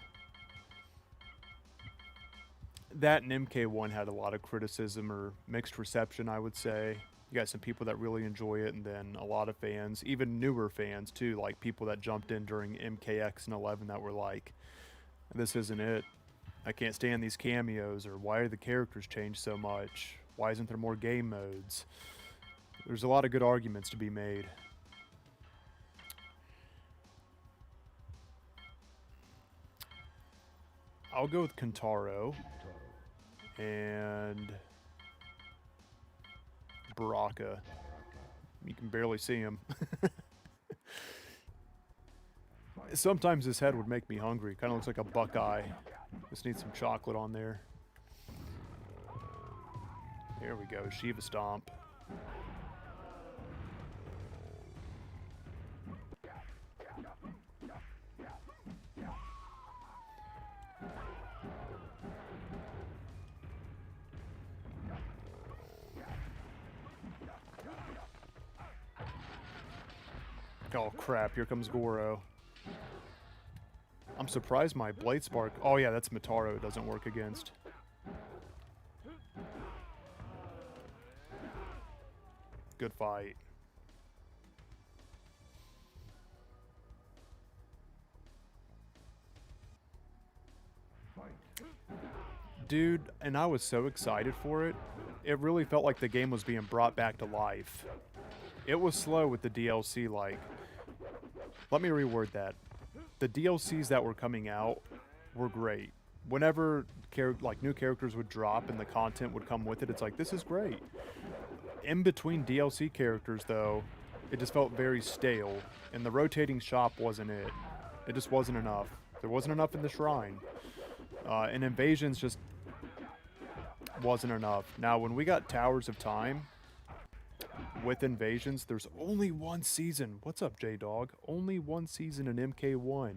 That and MK1 had a lot of criticism or mixed reception, I would say. You got some people that really enjoy it, and then a lot of fans, even newer fans too, like people that jumped in during MKX and 11 that were like, this isn't it. I can't stand these cameos, or why are the characters changed so much? Why isn't there more game modes? There's a lot of good arguments to be made. I'll go with Kentaro and Baraka. You can barely see him. Sometimes his head would make me hungry. Kind of looks like a Buckeye. Just need some chocolate on there. There we go, Shiva Stomp. Oh crap, here comes Goro. I'm surprised my Blade Spark... Oh yeah, that's Mataro, doesn't work against. Good fight. Dude, and I was so excited for it. It really felt like the game was being brought back to life. It was slow with the DLC, like... Let me reword that. The DLCs that were coming out were great. Whenever new characters would drop and the content would come with it, it's like, this is great. In between DLC characters, though, it just felt very stale, and the rotating shop wasn't it. It just wasn't enough. There wasn't enough in the shrine. And Invasions just wasn't enough. Now, when we got Towers of Time with Invasions, there's only one season. What's up, J-Dog? Only one season in MK1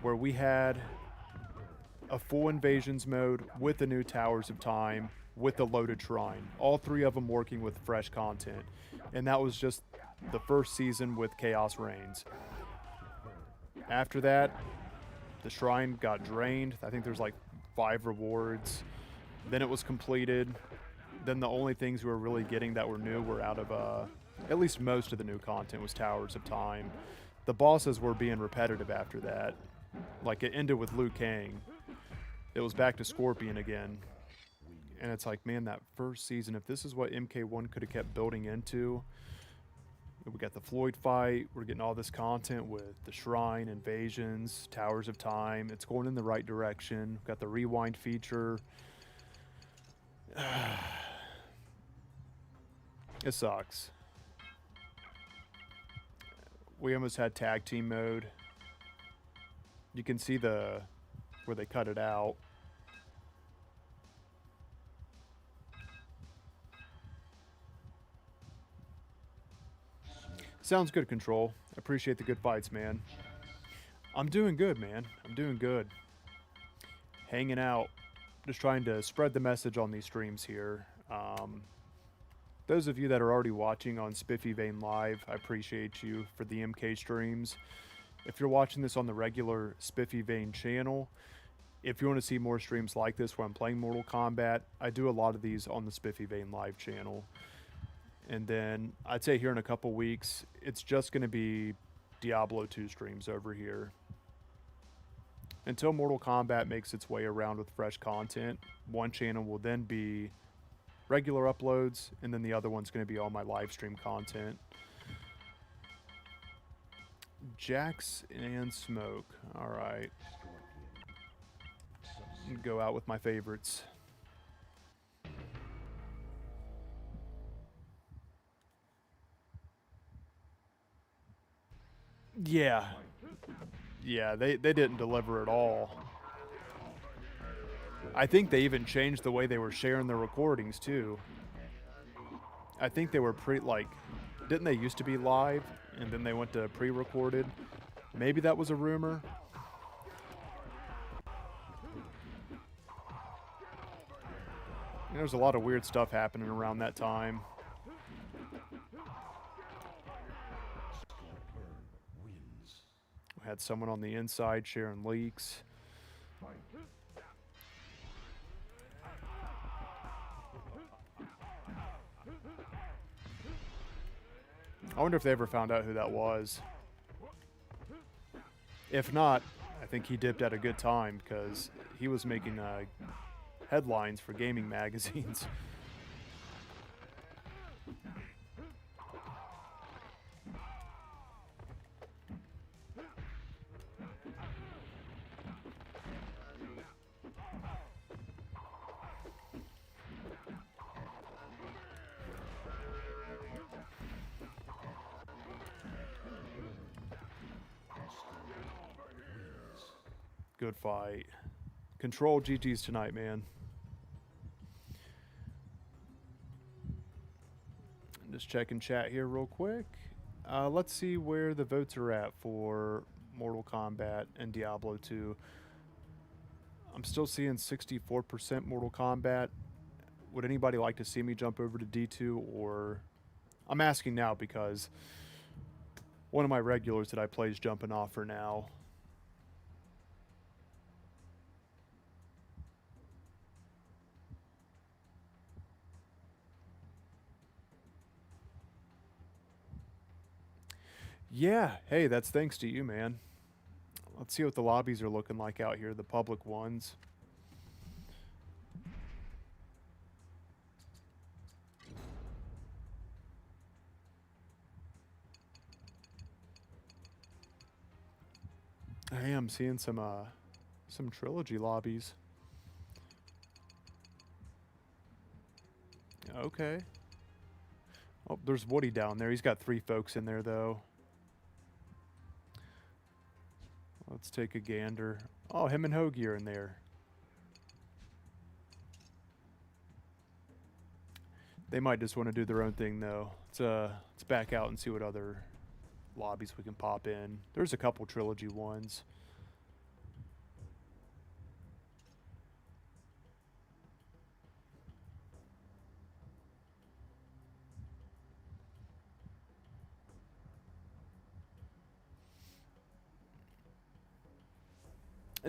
where we had a full Invasions mode with the new Towers of Time with the loaded shrine. All three of them working with fresh content. And that was just the first season with Chaos Reigns. After that, the shrine got drained. I think there's like 5 rewards. Then it was completed. Then the only things we were really getting that were new were out of, at least most of the new content was Towers of Time. The bosses were being repetitive after that. Like, it ended with Liu Kang. It was back to Scorpion again. And it's like, man, that first season, if this is what MK1 could have kept building into, we got the Floyd fight, we're getting all this content with the Shrine, Invasions, Towers of Time. It's going in the right direction. We've got the rewind feature. It sucks. We almost had tag team mode. You can see where they cut it out. Sounds good, Control. Appreciate the good fights, man. I'm doing good, man. I'm doing good. Hanging out. Just trying to spread the message on these streams here. Those of you that are already watching on Spiffy Vein Live, I appreciate you for the MK streams. If you're watching this on the regular Spiffy Vein channel, if you want to see more streams like this where I'm playing Mortal Kombat, I do a lot of these on the Spiffy Vein Live channel. And then I'd say here in a couple weeks, it's just going to be Diablo 2 streams over here. Until Mortal Kombat makes its way around with fresh content, one channel will then be regular uploads, and then the other one's going to be all my live stream content. Jax and Smoke. All right. Go out with my favorites. Yeah. Yeah, they didn't deliver at all. I think they even changed the way they were sharing their recordings, too. I think they were didn't they used to be live, and then they went to pre-recorded? Maybe that was a rumor. There's a lot of weird stuff happening around that time. We had someone on the inside sharing leaks. I wonder if they ever found out who that was. If not, I think he dipped at a good time because he was making headlines for gaming magazines. Good fight. Control GG's tonight, man. Just checking chat here real quick. Let's see where the votes are at for Mortal Kombat and Diablo 2. I'm still seeing 64% Mortal Kombat. Would anybody like to see me jump over to D2? Or I'm asking now because one of my regulars that I play is jumping off for now. Yeah, hey, that's thanks to you, man. Let's see what the lobbies are looking like out here, the public ones. I am seeing some trilogy lobbies. Okay. Oh, there's Woody down there. He's got 3 folks in there though. Let's take a gander. Oh, him and Hoagie are in there. They might just want to do their own thing though. Let's back out and see what other lobbies we can pop in. There's a couple trilogy ones.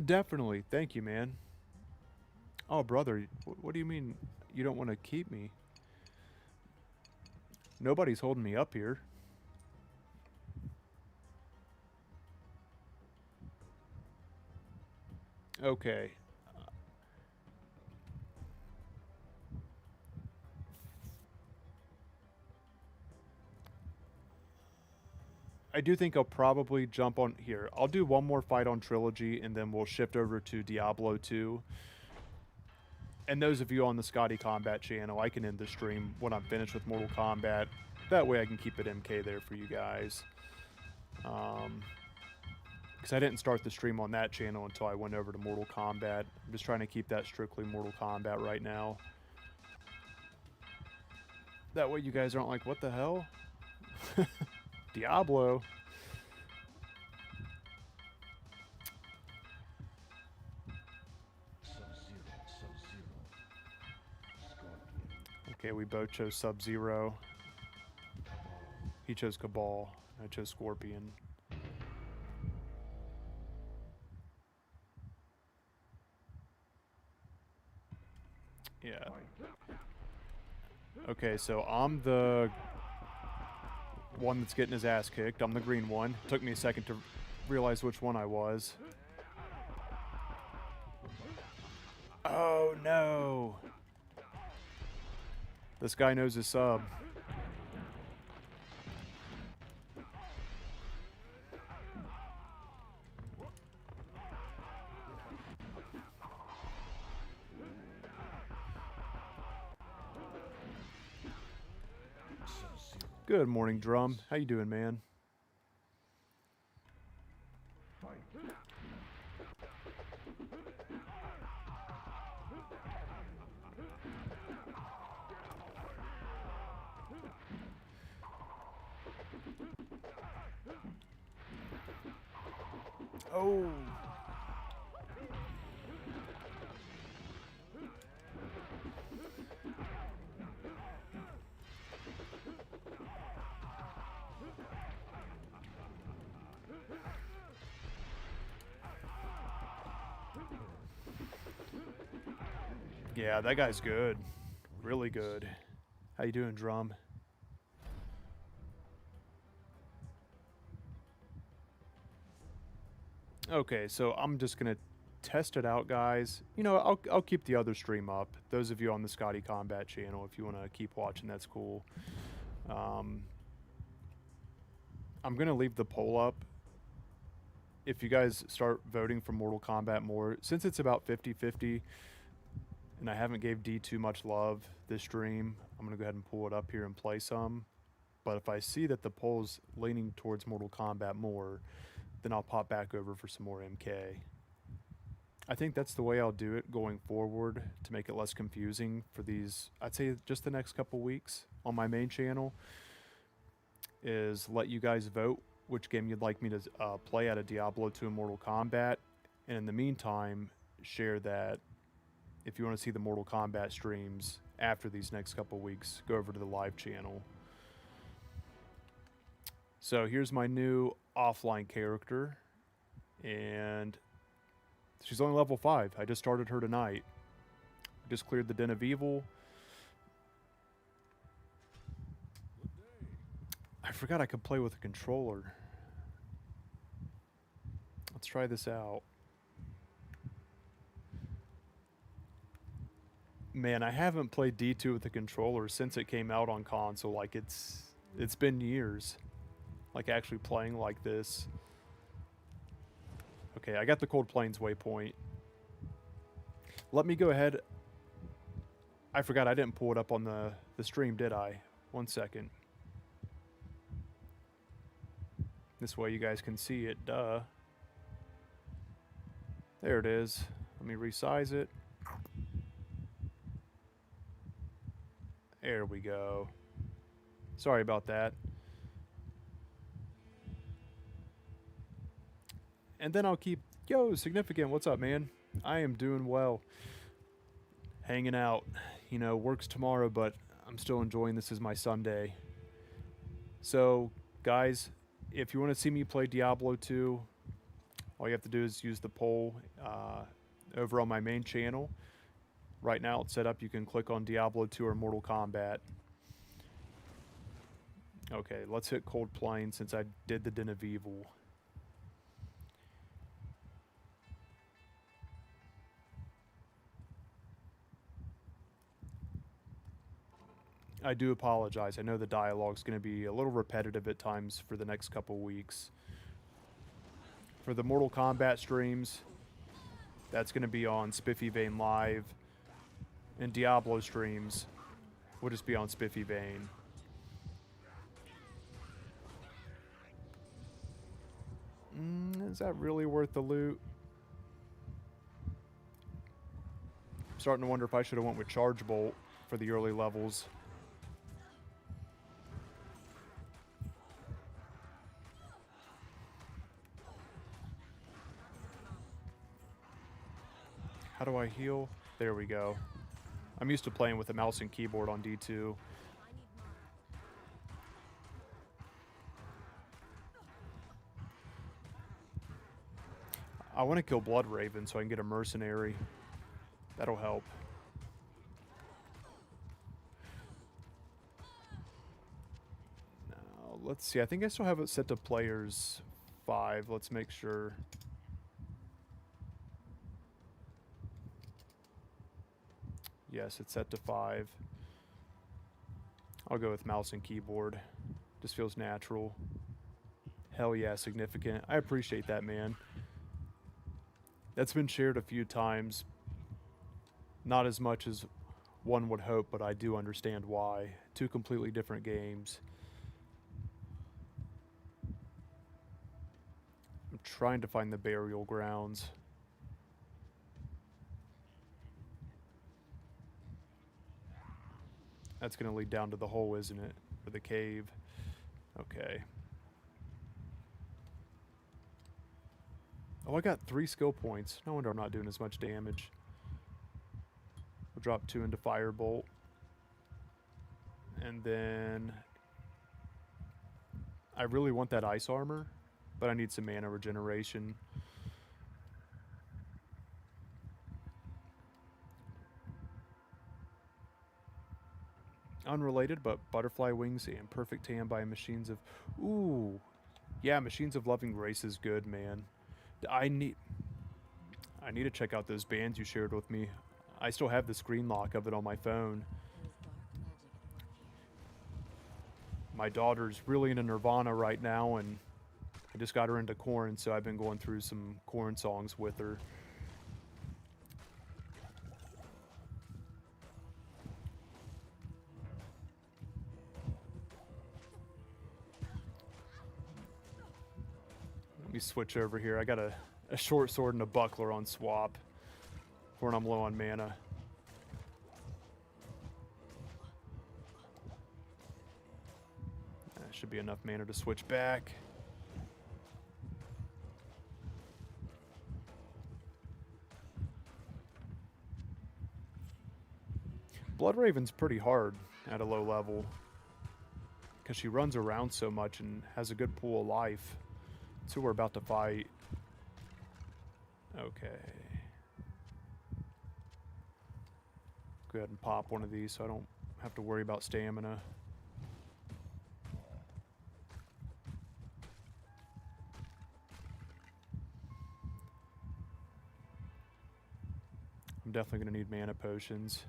Definitely. Thank you, man. Oh, brother, what do you mean you don't want to keep me? Nobody's holding me up here. Okay. I do think I'll probably jump on here. I'll do one more fight on Trilogy, and then we'll shift over to Diablo 2. And those of you on the Scotty Combat channel, I can end the stream when I'm finished with Mortal Kombat. That way I can keep it MK there for you guys. Because I didn't start the stream on that channel until I went over to Mortal Kombat. I'm just trying to keep that strictly Mortal Kombat right now. That way you guys aren't like, what the hell? Diablo. Okay, we both chose Sub-Zero. He chose Cabal. I chose Scorpion. Yeah. Okay, so I'm the one that's getting his ass kicked. I'm the green one. Took me a second to realize which one I was. Oh no! This guy knows his sub. Good morning, Drum. How you doing, man? Oh. Yeah, that guy's good. Really good. How you doing, Drum? Okay, so I'm just gonna test it out, guys. You know, I'll keep the other stream up. Those of you on the Scotty Combat channel, if you want to keep watching, that's cool. I'm gonna leave the poll up. If you guys start voting for Mortal Kombat more, since it's about 50-50, and I haven't gave D2 much love this stream, I'm gonna go ahead and pull it up here and play some. But if I see that the poll's leaning towards Mortal Kombat more, then I'll pop back over for some more MK. I think that's the way I'll do it going forward to make it less confusing for these. I'd say just the next couple weeks on my main channel is let you guys vote which game you'd like me to play out of Diablo 2 and Mortal Kombat. And in the meantime, share that if you want to see the Mortal Kombat streams after these next couple weeks, go over to the live channel. So here's my new offline character, and she's only level 5. I just started her tonight. Just cleared the Den of Evil. I forgot I could play with a controller. Let's try this out. Man, I haven't played D2 with a controller since it came out on console. Like it's been years. Like actually playing like this. Okay, I got the Cold Plains waypoint. Let me go ahead. I forgot I didn't pull it up on the stream, did I? 1 second. This way you guys can see it, duh. There it is. Let me resize it. There we go. Sorry about that. And then I'll keep... Yo, Significant, what's up, man? I am doing well. Hanging out. You know, work's tomorrow, but I'm still enjoying this as my Sunday. So, guys, if you want to see me play Diablo 2, all you have to do is use the poll over on my main channel. Right now it's set up. You can click on Diablo 2 or Mortal Kombat. Okay, let's hit Cold Plains since I did the Den of Evil. I do apologize. I know the dialogue's going to be a little repetitive at times for the next couple weeks. For the Mortal Kombat streams, that's going to be on Spiffy Vane Live. And Diablo streams will just be on Spiffy Vane. Is that really worth the loot? I'm starting to wonder if I should have went with Charge Bolt for the early levels. How do I heal? There we go. I'm used to playing with a mouse and keyboard on D2. I want to kill Blood Raven so I can get a mercenary. That'll help. Now, let's see. I think I still have it set to players 5. Let's make sure. Yes, it's set to 5. I'll go with mouse and keyboard. Just feels natural. Hell yeah, Significant. I appreciate that, man. That's been shared a few times. Not as much as one would hope, but I do understand why. 2 completely different games. I'm trying to find the burial grounds. That's going to lead down to the hole, isn't it? Or the cave. Okay. Oh, I got 3 skill points. No wonder I'm not doing as much damage. We'll drop 2 into Firebolt. And then... I really want that ice armor, but I need some mana regeneration. Unrelated, but butterfly wings and perfect tan by machines of... Ooh. Yeah, Machines of Loving Grace is good, man. I need to check out those bands you shared with me. I still have the screen lock of it on my phone. My daughter's really into Nirvana right now, and I just got her into Korn, so I've been going through some Korn songs with her. Let me switch over here. I got a short sword and a buckler on swap. when I'm low on mana. That should be enough mana to switch back. Bloodraven's pretty hard at a low level because she runs around so much and has a good pool of life. That's who we're about to fight. Okay. Go ahead and pop one of these so I don't have to worry about stamina. I'm definitely going to need mana potions.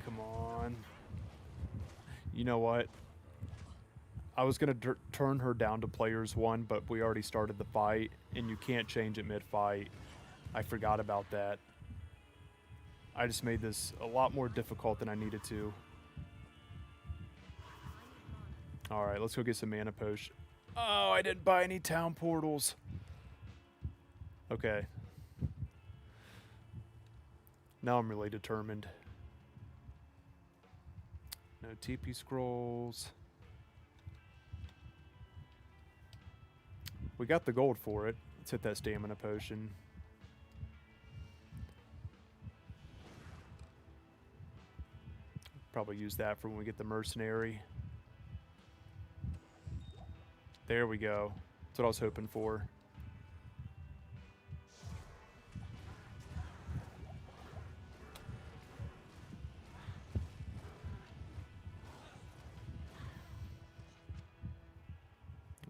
Come on. You know what? I was going to turn her down to players 1, but we already started the fight, and you can't change it mid-fight. I forgot about that. I just made this a lot more difficult than I needed to. Alright, let's go get some mana potion. Oh, I didn't buy any town portals. Okay. Now I'm really determined. No TP scrolls. We got the gold for it. Let's hit that stamina potion. Probably use that for when we get the mercenary. There we go. That's what I was hoping for.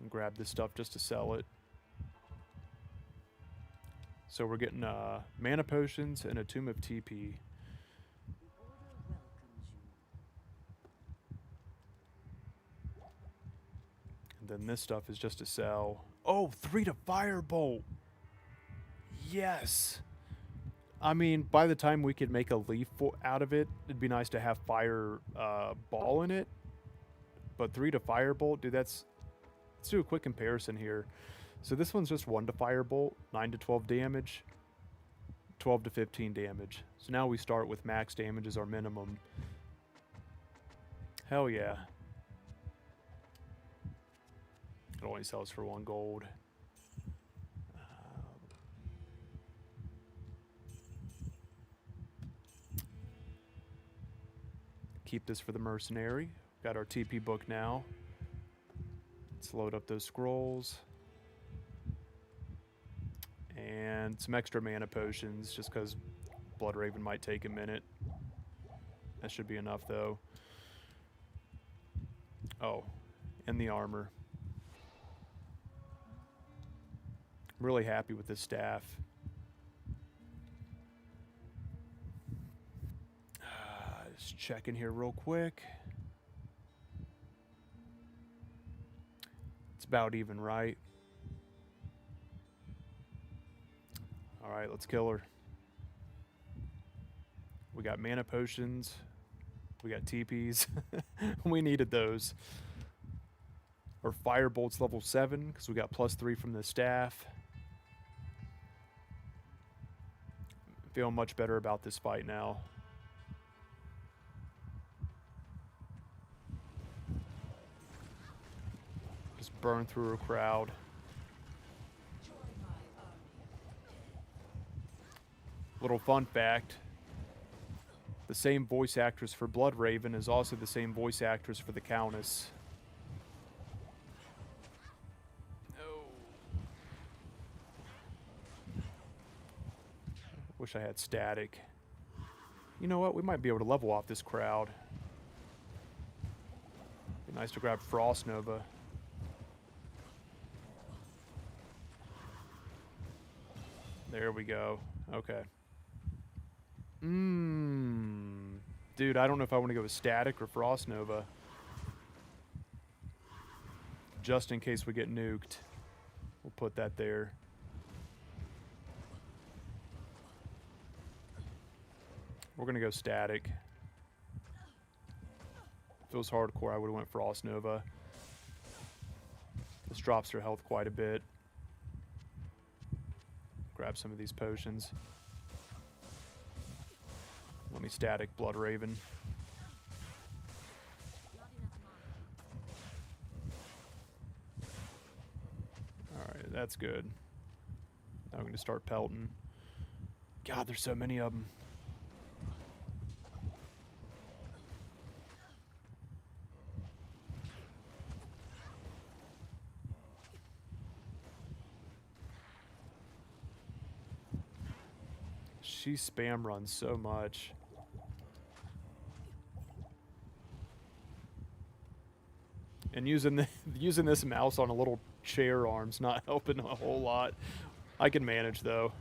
Grab this stuff just to sell it. So we're getting mana potions and a Tomb of TP. And then this stuff is just to sell. Oh, 3 to Firebolt! Yes! I mean, by the time we could make a leaf out of it, it'd be nice to have fire ball in it. But 3 to Firebolt, dude, that's... Let's do a quick comparison here. So this one's just 1 to Firebolt, 9 to 12 damage, 12 to 15 damage. So now we start with max damage as our minimum. Hell yeah. It only sells for 1 gold. Keep this for the mercenary. Got our TP book now. Let's load up those scrolls. And some extra mana potions, just because Bloodraven might take a minute. That should be enough, though. Oh, and the armor. I'm really happy with this staff. Just checking here real quick. It's about even right. Alright, let's kill her. We got mana potions. We got TPs. We needed those. Our Firebolt's level 7, because we got +3 from the staff. Feeling much better about this fight now. Just burn through a crowd. Little fun fact. The same voice actress for Bloodraven is also the same voice actress for the Countess. Wish I had static. You know what? We might be able to level off this crowd. Be nice to grab Frost Nova. There we go. Okay. Dude, I don't know if I want to go with static or Frost Nova. Just in case we get nuked. We'll put that there. We're going to go static. If it was hardcore, I would have went Frost Nova. This drops her health quite a bit. Grab some of these potions. Let me static Blood Raven. Alright, that's good. Now I'm going to start pelting. God, there's so many of them. She spam runs so much. And using this mouse on a little chair arm's not helping a whole lot. I can manage though.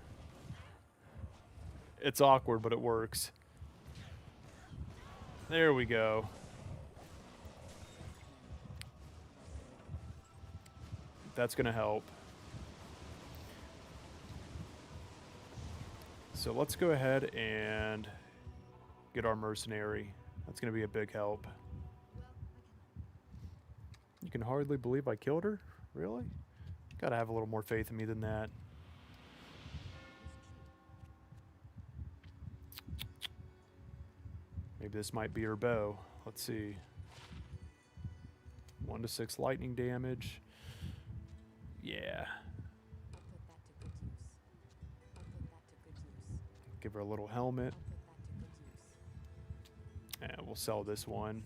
It's awkward, but it works. There we go. That's gonna help. So let's go ahead and get our mercenary. That's gonna be a big help. You can hardly believe I killed her? Really? Gotta have a little more faith in me than that. Maybe this might be her bow. Let's see. 1 to 6 lightning damage. Yeah. Give her a little helmet. And we'll sell this one.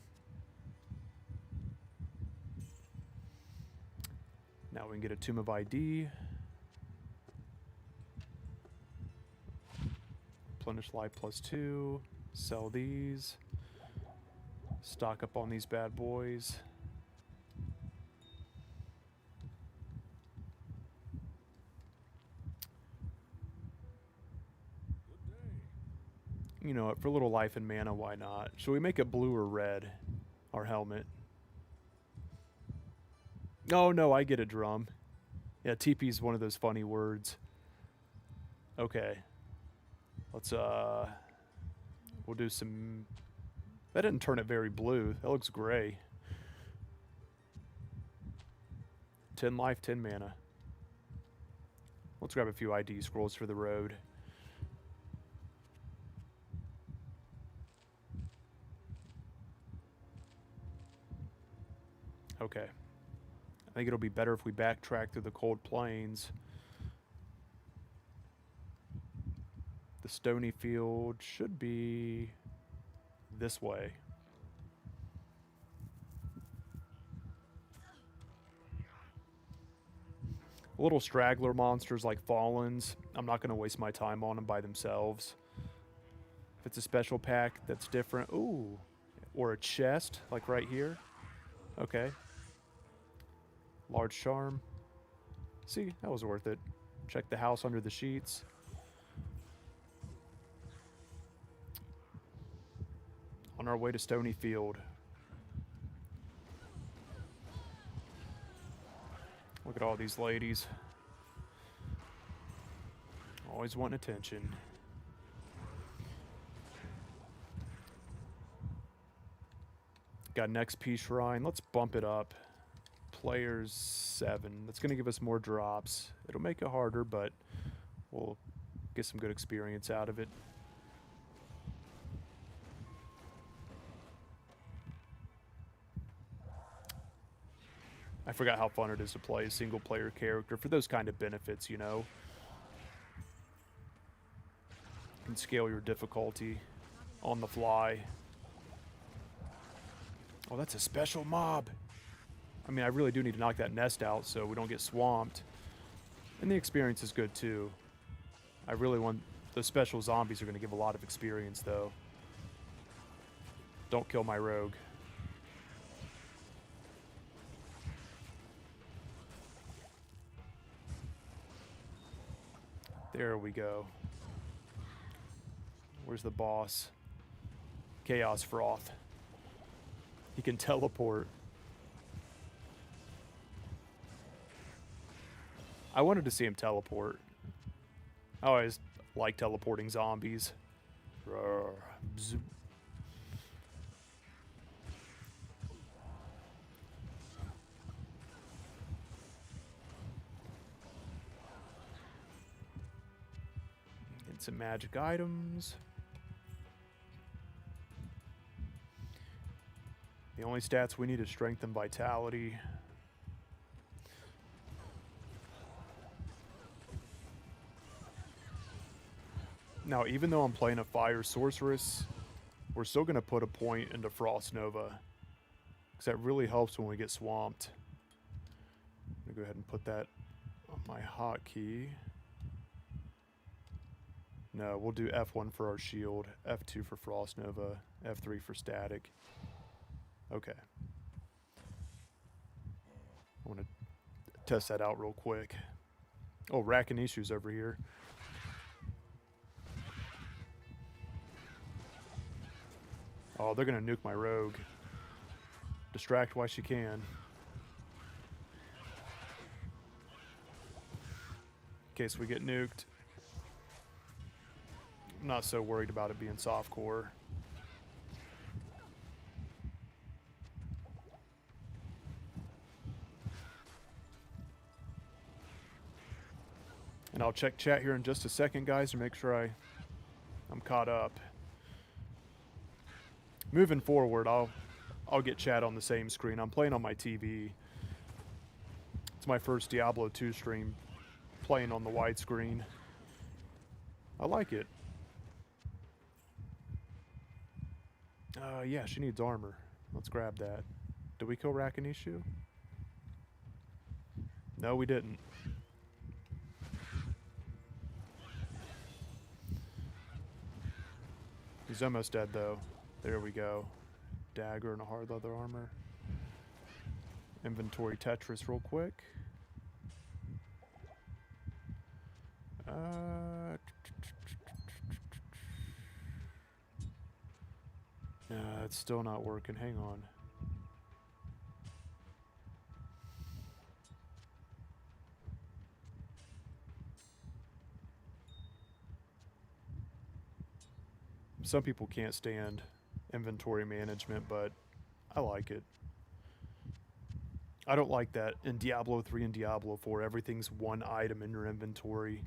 Now we can get a Tomb of ID. Replenish life +2. Sell these. Stock up on these bad boys. You know what, for a little life and mana, why not? Should we make it blue or red? Our helmet. Oh no, I get a drum. Yeah, TP is one of those funny words. Okay. Let's we'll do some. That didn't turn it very blue. That looks gray. 10 life, 10 mana. Let's grab a few ID scrolls for the road. Okay. I think it'll be better if we backtrack through the cold plains. The stony field should be this way. Little straggler monsters like Fallens, I'm not going to waste my time on them by themselves. If it's a special pack that's different, ooh, or a chest like right here. Okay. Large charm. See, that was worth it. Check the house under the sheets. On our way to Stony Field. Look at all these ladies. Always wanting attention. Got an XP shrine. Let's bump it up. Players 7. That's going to give us more drops. It'll make it harder, but we'll get some good experience out of it. I forgot how fun it is to play a single player character for those kind of benefits, you know. You can scale your difficulty on the fly. Oh, that's a special mob. I mean, I really do need to knock that nest out so we don't get swamped. And the experience is good too. I really want... Those special zombies are going to give a lot of experience though. Don't kill my rogue. There we go. Where's the boss? Chaos Froth. He can teleport. I wanted to see him teleport. I always like teleporting zombies. some magic items. The only stats we need is strength and vitality. Now, even though I'm playing a fire sorceress, we're still going to put a point into Frost Nova, because that really helps when we get swamped. I'm going to go ahead and put that on my hotkey. No, we'll do F1 for our shield, F2 for Frost Nova, F3 for static. Okay. I want to test that out real quick. Oh, Rakinishu's over here. Oh, they're going to nuke my rogue. Distract while she can. In case we get nuked. I'm not so worried about it being softcore. And I'll check chat here in just a second, guys, to make sure I'm caught up. Moving forward, I'll get chat on the same screen. I'm playing on my TV. It's my first Diablo 2 stream, playing on the widescreen. I like it. Yeah, she needs armor. Let's grab that. Did we kill Rakinishu? No, we didn't. He's almost dead, though. There we go. Dagger and a hard leather armor. Inventory Tetris real quick. It's still not working. Hang on. Some people can't stand inventory management, but I like it. I don't like that in Diablo 3 and Diablo 4, everything's one item in your inventory.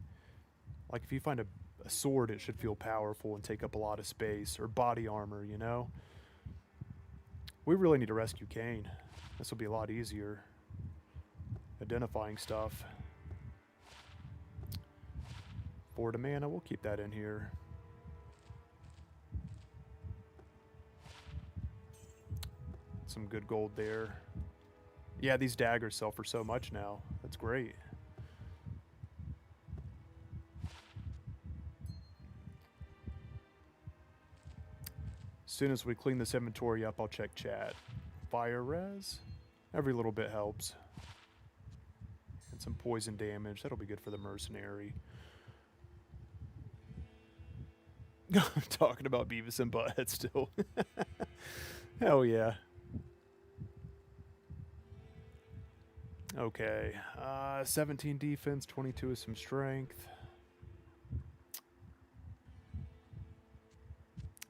Like if you find a sword, it should feel powerful and take up a lot of space, or body armor, you know? We really need to rescue Kane. This will be a lot easier. Identifying stuff. Board of mana, we'll keep that in here. Some good gold there. Yeah, these daggers sell for so much now. That's great. As soon as we clean this inventory up, I'll check chat. Fire res? Every little bit helps. And some poison damage. That'll be good for the mercenary. I'm talking about Beavis and Butthead still. Hell yeah. Okay. 17 defense, 22 is some strength.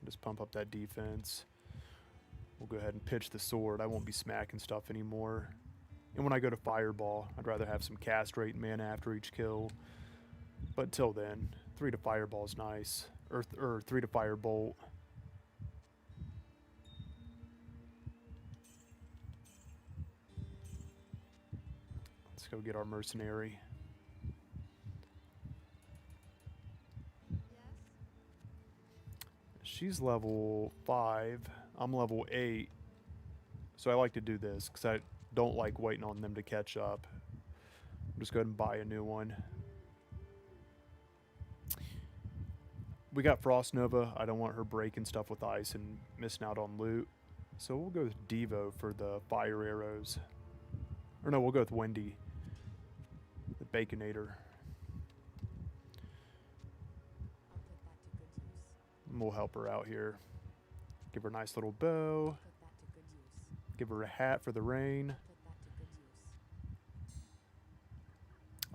Just pump up that defense. We'll go ahead and pitch the sword. I won't be smacking stuff anymore. And when I go to Fireball, I'd rather have some cast rate and mana after each kill. But until then, 3 to Fireball is nice. Or 3 to Firebolt. Let's go get our mercenary. She's level 5. I'm level 8. So I like to do this because I don't like waiting on them to catch up. I'm just going to buy a new one. We got Frost Nova. I don't want her breaking stuff with ice and missing out on loot. So we'll go with Devo for the fire arrows. Or no, we'll go with Wendy. The Baconator. And we'll help her out here. Give her a nice little bow. Give her a hat for the rain.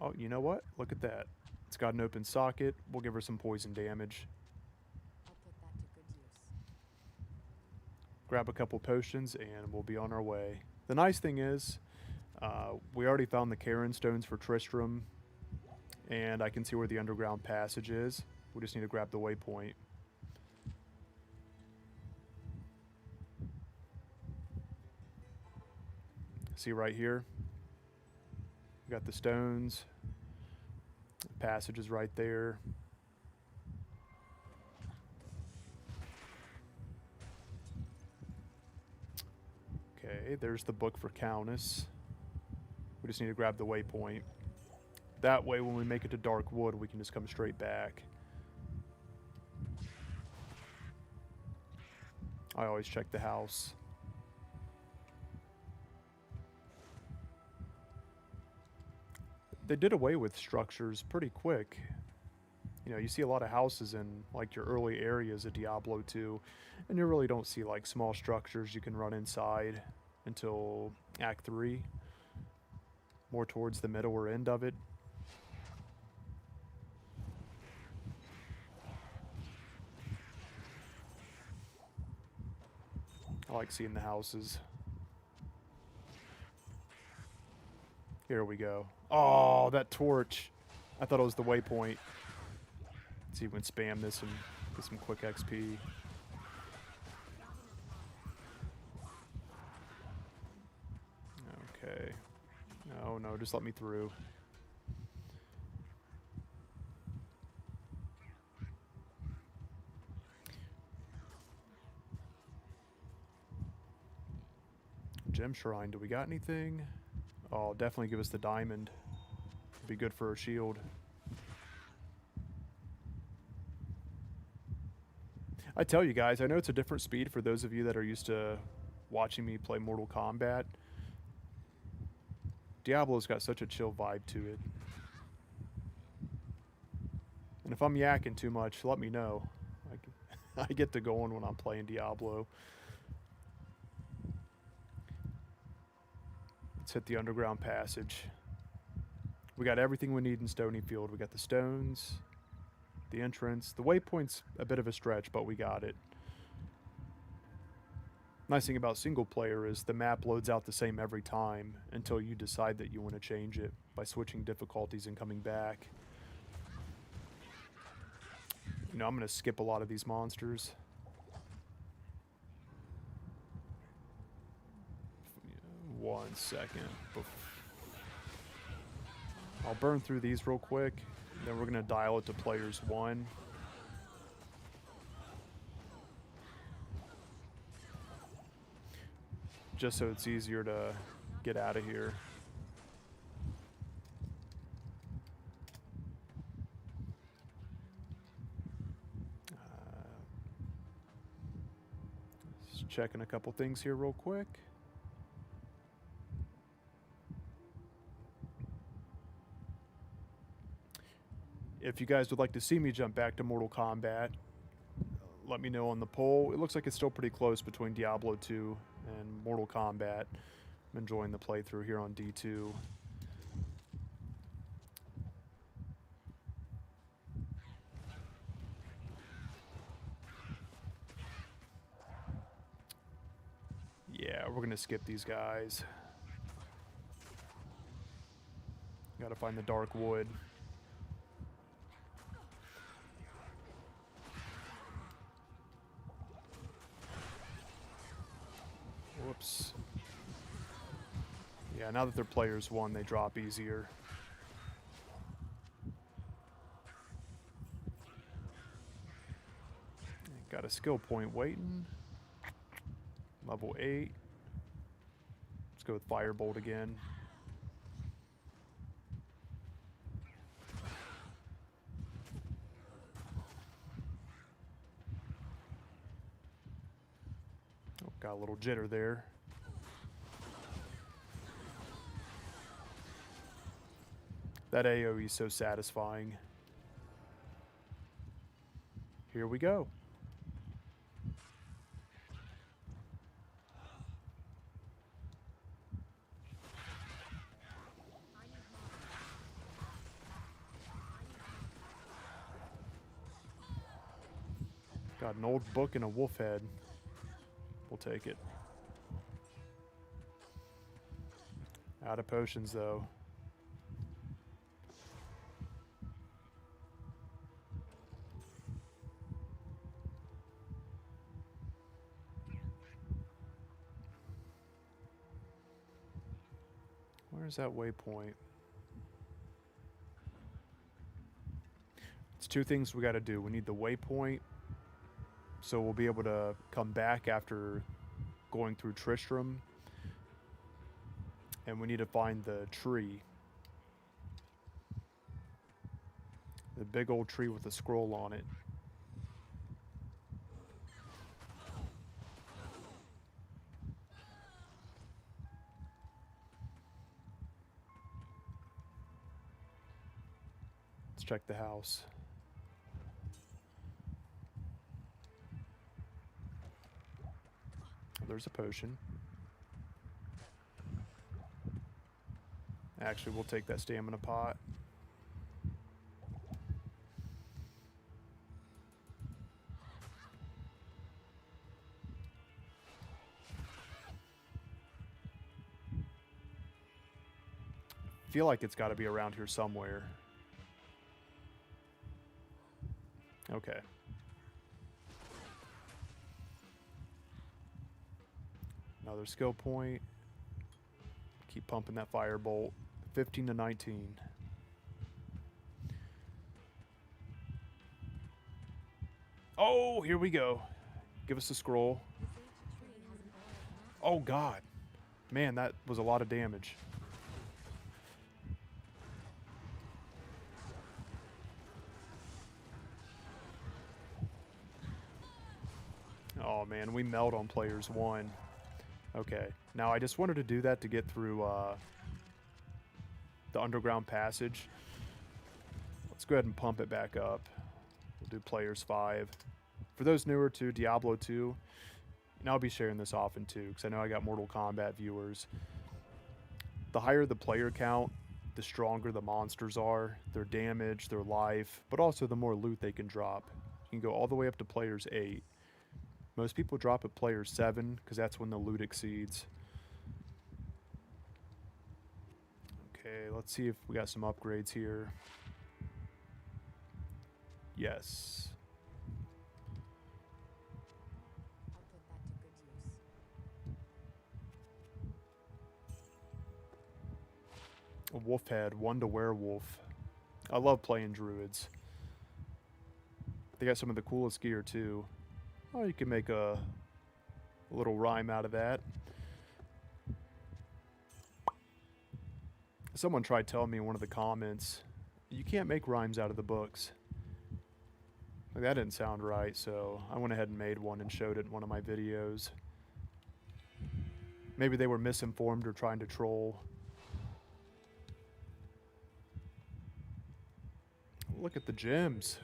Oh, you know what? Look at that. It's got an open socket. We'll give her some poison damage. Grab a couple potions and we'll be on our way. The nice thing is, we already found the Karen stones for Tristram, and I can see where the underground passage is. We just need to grab the waypoint. See right here? We got the stones. The passage is right there. Okay, there's the book for Countess. We just need to grab the waypoint. That way, when we make it to Darkwood, we can just come straight back. I always check the house. They did away with structures pretty quick. You know, you see a lot of houses in like your early areas of Diablo 2, and you really don't see like small structures you can run inside until Act 3, more towards the middle or end of it. I like seeing the houses. Here we go. Oh, that torch. I thought it was the waypoint. Let's see if we can spam this and get some quick XP. Okay. No, no, just let me through. Gem Shrine, do we got anything? Oh, definitely give us the diamond. Be good for a shield. I tell you guys, I know it's a different speed for those of you that are used to watching me play Mortal Kombat. Diablo's got such a chill vibe to it. And if I'm yakking too much, let me know. I get to going when I'm playing Diablo. Let's hit the underground passage. We got everything we need in Stonyfield. We got the stones, the entrance. The waypoint's a bit of a stretch, but we got it. Nice thing about single player is the map loads out the same every time until you decide that you want to change it by switching difficulties and coming back. You know, I'm going to skip a lot of these monsters. One second. I'll burn through these real quick. Then we're going to dial it to players 1. Just so it's easier to get out of here. Just checking a couple things here real quick. If you guys would like to see me jump back to Mortal Kombat, let me know on the poll. It looks like it's still pretty close between Diablo 2 and Mortal Kombat. I'm enjoying the playthrough here on D2. Yeah, we're gonna skip these guys. Gotta find the dark wood. Whoops. Yeah, now that they're players 1, they drop easier. Got a skill point waiting. Level 8. Let's go with Firebolt again. Oh, got a little jitter there. That AoE is so satisfying. Here we go. Got an old book and a wolf head. We'll take it. Out of potions, though. Where's that waypoint? It's two things we got to do. We need the waypoint, so we'll be able to come back after going through Tristram. And we need to find the tree. The big old tree with a scroll on it. Let's check the house. There's a potion. Actually, we'll take that stamina pot. Feel like it's got to be around here somewhere. Okay. Another skill point. Keep pumping that firebolt. 15 to 19. Oh, here we go. Give us a scroll. Oh, God. Man, that was a lot of damage. Oh, man, we melt on players 1. Okay. Now, I just wanted to do that to get through the underground passage. Let's go ahead and pump it back up. We'll do players 5. For those newer to Diablo 2, and I'll be sharing this often too, because I know I got Mortal Kombat viewers. The higher the player count, the stronger the monsters are, their damage, their life, but also the more loot they can drop. You can go all the way up to players 8. Most people drop at player 7, because that's when the loot exceeds. Okay, let's see if we got some upgrades here. Yes. A wolf head, 1 to werewolf. I love playing druids. They got some of the coolest gear too. Oh, you can make a little rhyme out of that. Someone tried telling me in one of the comments, you can't make rhymes out of the books. Like, that didn't sound right, so I went ahead and made one and showed it in one of my videos. Maybe they were misinformed or trying to troll. Look at the gems.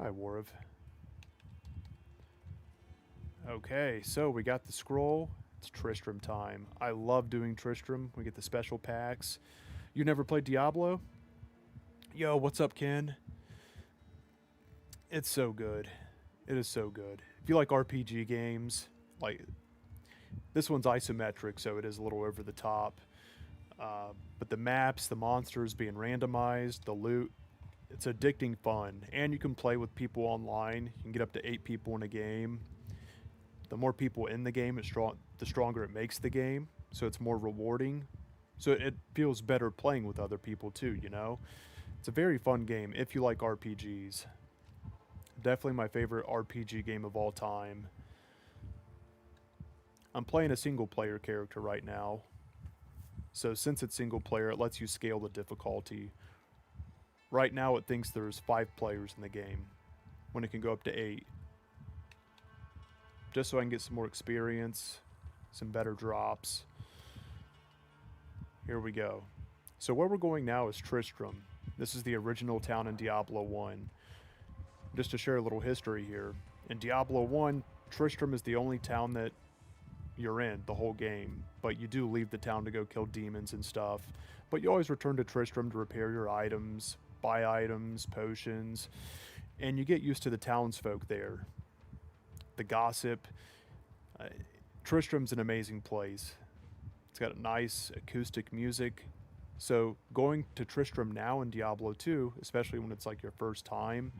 Hi, Warv. Okay, so we got the scroll. It's Tristram time. I love doing Tristram. We get the special packs. You never played Diablo? Yo, what's up, Ken? It's so good. It is so good. If you like RPG games, like, this one's isometric, so it is a little over the top. But the maps, the monsters being randomized, the loot, it's addicting fun. And you can play with people online. You can get up to 8 people in a game. The more people in the game, the stronger it makes the game. So it's more rewarding. So it feels better playing with other people too, you know? It's a very fun game if you like RPGs. Definitely my favorite RPG game of all time. I'm playing a single player character right now. So since it's single player, it lets you scale the difficulty. Right now it thinks there's 5 players in the game, when it can go up to 8. Just so I can get some more experience, some better drops. Here we go. So where we're going now is Tristram. This is the original town in Diablo 1. Just to share a little history here. In Diablo 1, Tristram is the only town that you're in the whole game, but you do leave the town to go kill demons and stuff. But you always return to Tristram to repair your items, buy items, potions, and you get used to the townsfolk there. The gossip. Tristram's an amazing place. It's got nice acoustic music. So going to Tristram now in Diablo 2, especially when it's like your first time,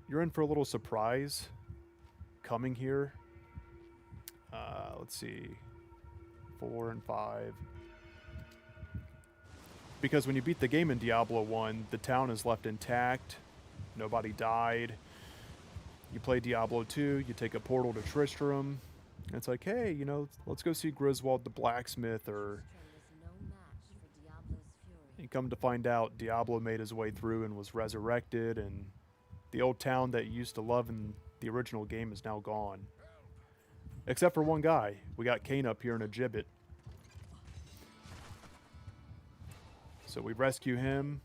you're in for a little surprise coming here. Let's see, 4 and 5. Because when you beat the game in Diablo 1, the town is left intact. Nobody died. You play Diablo 2, you take a portal to Tristram. And it's like, hey, you know, let's go see Griswold the blacksmith, or you come to find out Diablo made his way through and was resurrected, and the old town that you used to love in the original game is now gone. Except for one guy. We got Cain up here in a gibbet. So we rescue him.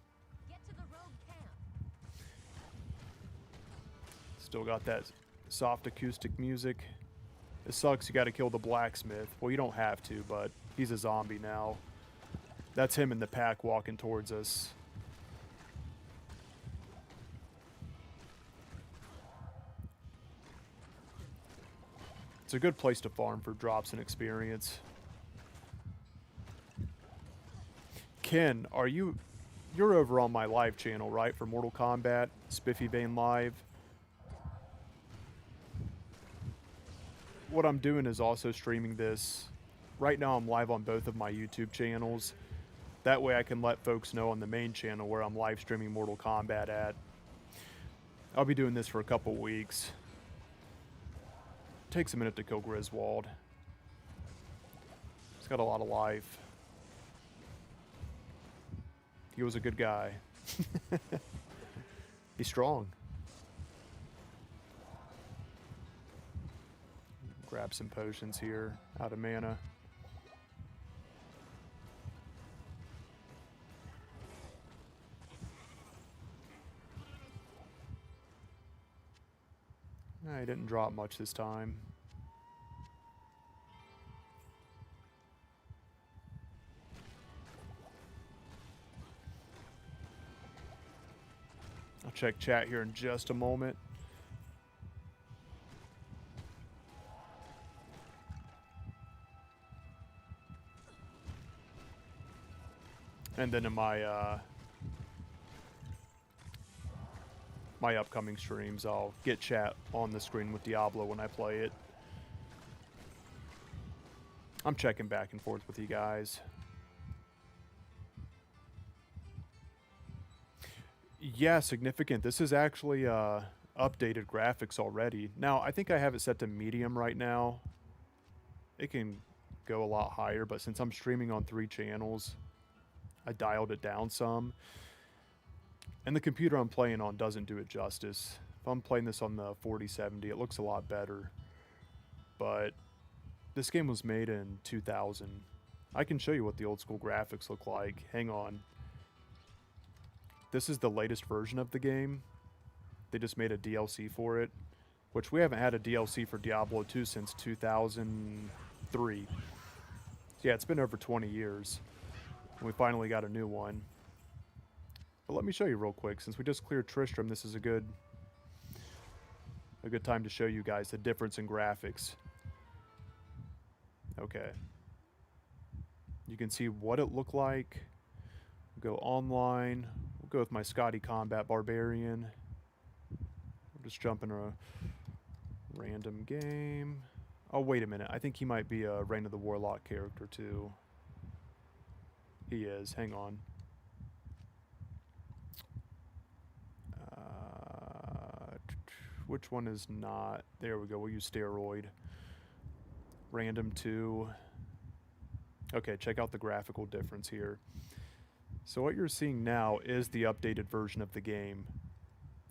Still got that soft acoustic music. It sucks you gotta kill the blacksmith. Well, you don't have to, but he's a zombie now. That's him in the pack walking towards us. It's a good place to farm for drops and experience. Ken, you're over on my live channel, right? For Mortal Kombat, Spiffy Vane Live. What I'm doing is also streaming this. Right now I'm live on both of my YouTube channels. That way I can let folks know on the main channel where I'm live streaming Mortal Kombat at. I'll be doing this for a couple weeks. Takes a minute to kill Griswold. He's got a lot of life. He was a good guy. He's strong. Grab some potions here, out of mana. He didn't drop much this time. I'll check chat here in just a moment. And then in my my upcoming streams, I'll get chat on the screen with Diablo when I play it. I'm checking back and forth with you guys. Yeah, significant. This is actually updated graphics already. Now, I think I have it set to medium right now. It can go a lot higher, but since I'm streaming on 3 channels, I dialed it down some. And the computer I'm playing on doesn't do it justice. If I'm playing this on the 4070, it looks a lot better. But this game was made in 2000. I can show you what the old school graphics look like. Hang on. This is the latest version of the game. They just made a DLC for it, which we haven't had a DLC for Diablo 2 since 2003. So yeah, it's been over 20 years. And we finally got a new one. But let me show you real quick. Since we just cleared Tristram, this is a good time to show you guys the difference in graphics. Okay. You can see what it looked like. We'll go online. We'll go with my Scotty Combat Barbarian. We'll just jump in a random game. Oh, wait a minute. I think he might be a Reign of the Warlock character too. He is. Hang on. Which one is not? There we go. We'll use Steroid. Random 2. Okay, check out the graphical difference here. So what you're seeing now is the updated version of the game.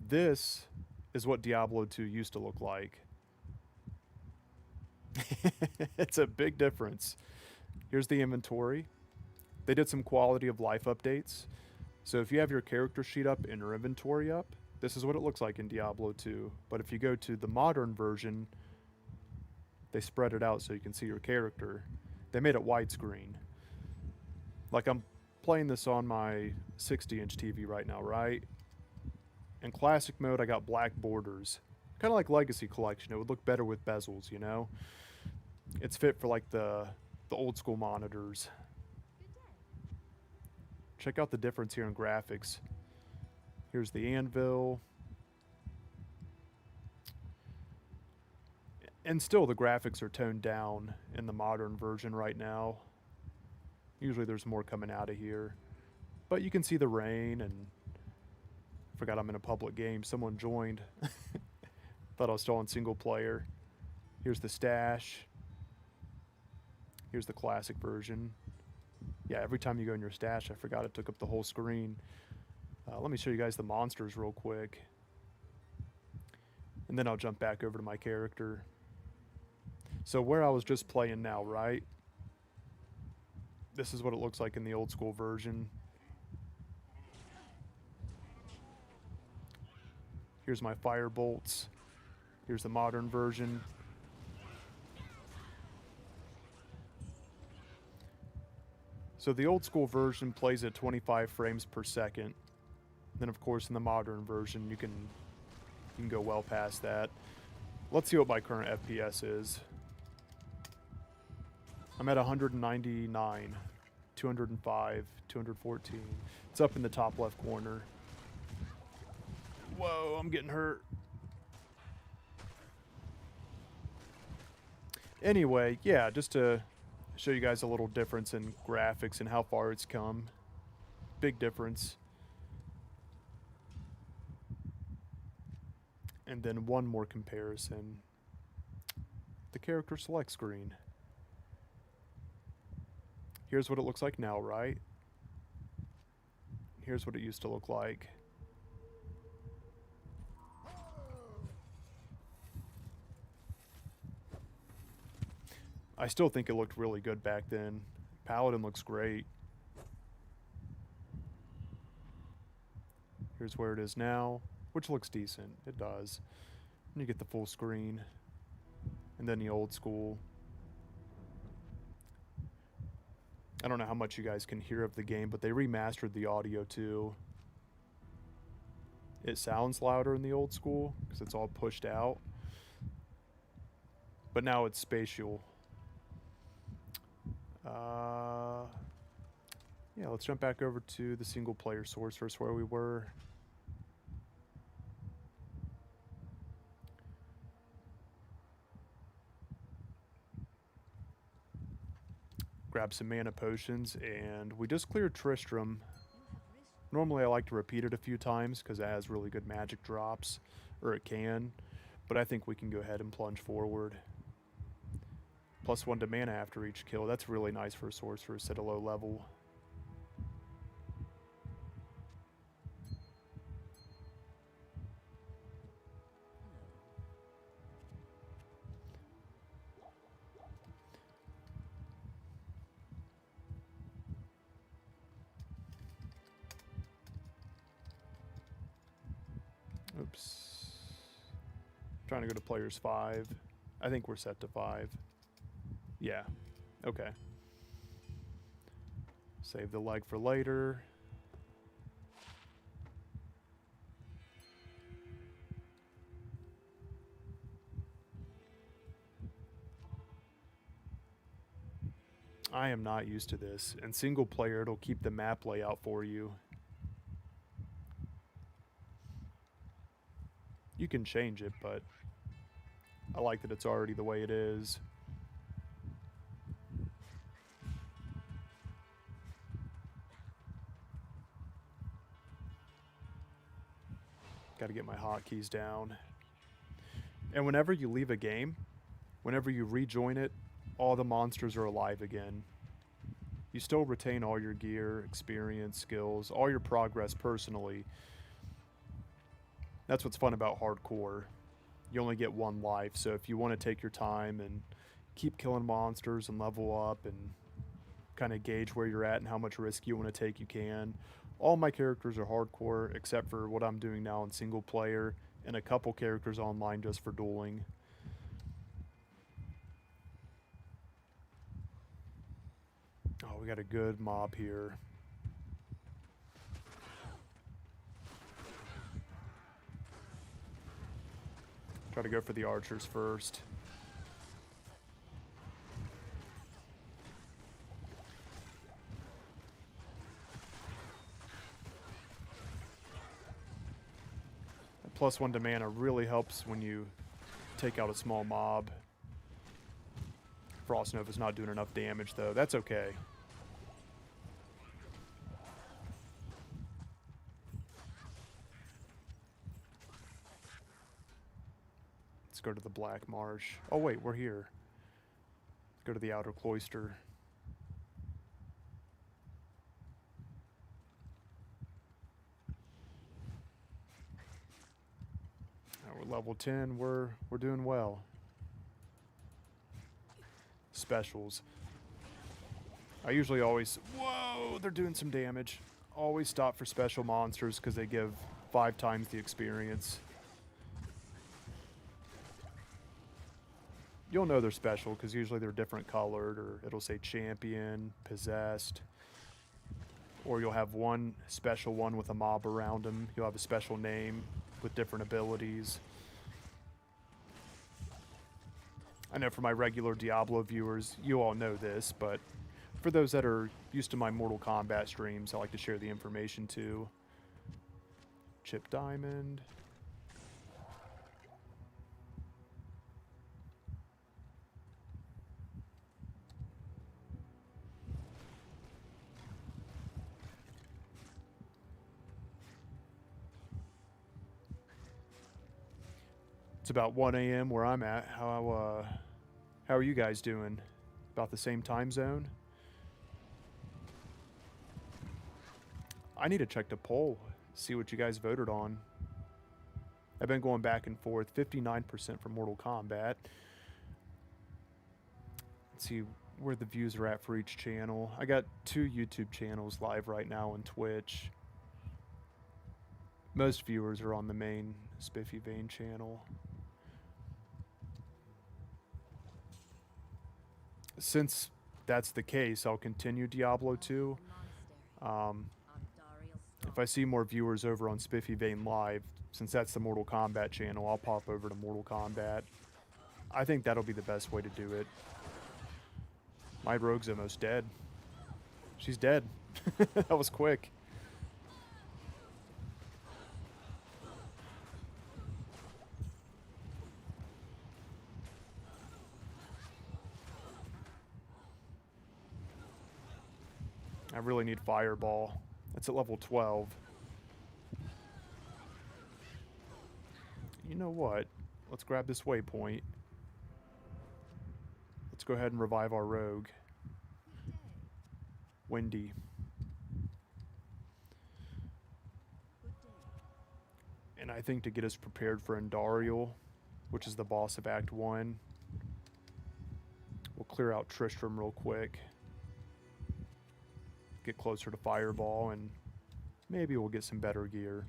This is what Diablo 2 used to look like. It's a big difference. Here's the inventory. They did some quality of life updates. So if you have your character sheet up and your inventory up, this is what it looks like in Diablo 2. But if you go to the modern version, they spread it out so you can see your character. They made it widescreen. Like I'm playing this on my 60-inch TV right now, right? In classic mode, I got black borders. Kind of like Legacy Collection. It would look better with bezels, you know? It's fit for like the old school monitors. Check out the difference here in graphics. Here's the anvil. And still, the graphics are toned down in the modern version right now. Usually there's more coming out of here. But you can see the rain, and forgot I'm in a public game. Someone joined. Thought I was still on single player. Here's the stash. Here's the classic version. Yeah, every time you go in your stash, I forgot it took up the whole screen. Let me show you guys the monsters real quick. And then I'll jump back over to my character. So where I was just playing now, right? This is what it looks like in the old school version. Here's my fire bolts. Here's the modern version. So the old school version plays at 25 frames per second. Then of course in the modern version you can go well past that. Let's see what my current FPS is. I'm at 199, 205, 214. It's up in the top left corner. Whoa, I'm getting hurt. Anyway, yeah, just to show you guys a little difference in graphics and how far it's come. Big difference. And then one more comparison. The character select screen. Here's what it looks like now, right? Here's what it used to look like. I still think it looked really good back then. Paladin looks great. Here's where it is now, which looks decent. It does. And you get the full screen. And then the old school. I don't know how much you guys can hear of the game, but they remastered the audio too. It sounds louder in the old school because it's all pushed out. But now it's spatial. Yeah, let's jump back over to the single player source first where we were. Grab some mana potions, and we just cleared Tristram. Normally I like to repeat it a few times because it has really good magic drops, or it can, but I think we can go ahead and plunge forward. +1 to mana after each kill. That's really nice for a sorcerer set a low level. Oops. Trying to go to players 5. I think we're set to 5. Yeah. Okay. Save the leg for later. I am not used to this. In single player, it'll keep the map layout for you. You can change it, but I like that it's already the way it is. Got to get my hotkeys down. And whenever you leave a game, whenever you rejoin it, all the monsters are alive again. You still retain all your gear, experience, skills, all your progress personally. That's what's fun about hardcore. You only get one life, so if you want to take your time and keep killing monsters and level up and kind of gauge where you're at and how much risk you want to take, you can. All my characters are hardcore except for what I'm doing now in single player and a couple characters online just for dueling. Oh, we got a good mob here. Try to go for the archers first. That +1 to mana really helps when you take out a small mob. Frost Nova's not doing enough damage, though. That's okay. Let's go to the Black Marsh. Oh, wait, we're here. Let's go to the Outer Cloister. We're level 10. We're doing well. Specials. I usually always... Whoa! They're doing some damage. Always stop for special monsters because they give 5 times the experience. You'll know they're special because usually they're different colored, or it'll say champion, possessed, or you'll have one special one with a mob around them. You'll have a special name with different abilities. I know for my regular Diablo viewers, you all know this, but for those that are used to my Mortal Kombat streams, I like to share the information too. Chip Diamond. It's about 1 a.m. where I'm at. How are you guys doing? About the same time zone? I need to check the poll, see what you guys voted on. I've been going back and forth. 59% for Mortal Kombat. Let's see where the views are at for each channel. I got 2 YouTube channels live right now on Twitch. Most viewers are on the main Spiffy Vein channel. Since that's the case, I'll continue Diablo 2. If I see more viewers over on Spiffy Vein Live, since that's the Mortal Kombat channel, I'll pop over to Mortal Kombat. I think that'll be the best way to do it. My rogue's almost dead. She's dead. That was quick. I really need Fireball. It's at level 12. You know what? Let's grab this waypoint. Let's go ahead and revive our rogue. Wendy. And I think to get us prepared for Andariel, which is the boss of Act 1, we'll clear out Tristram real quick. Get closer to Fireball, and maybe we'll get some better gear.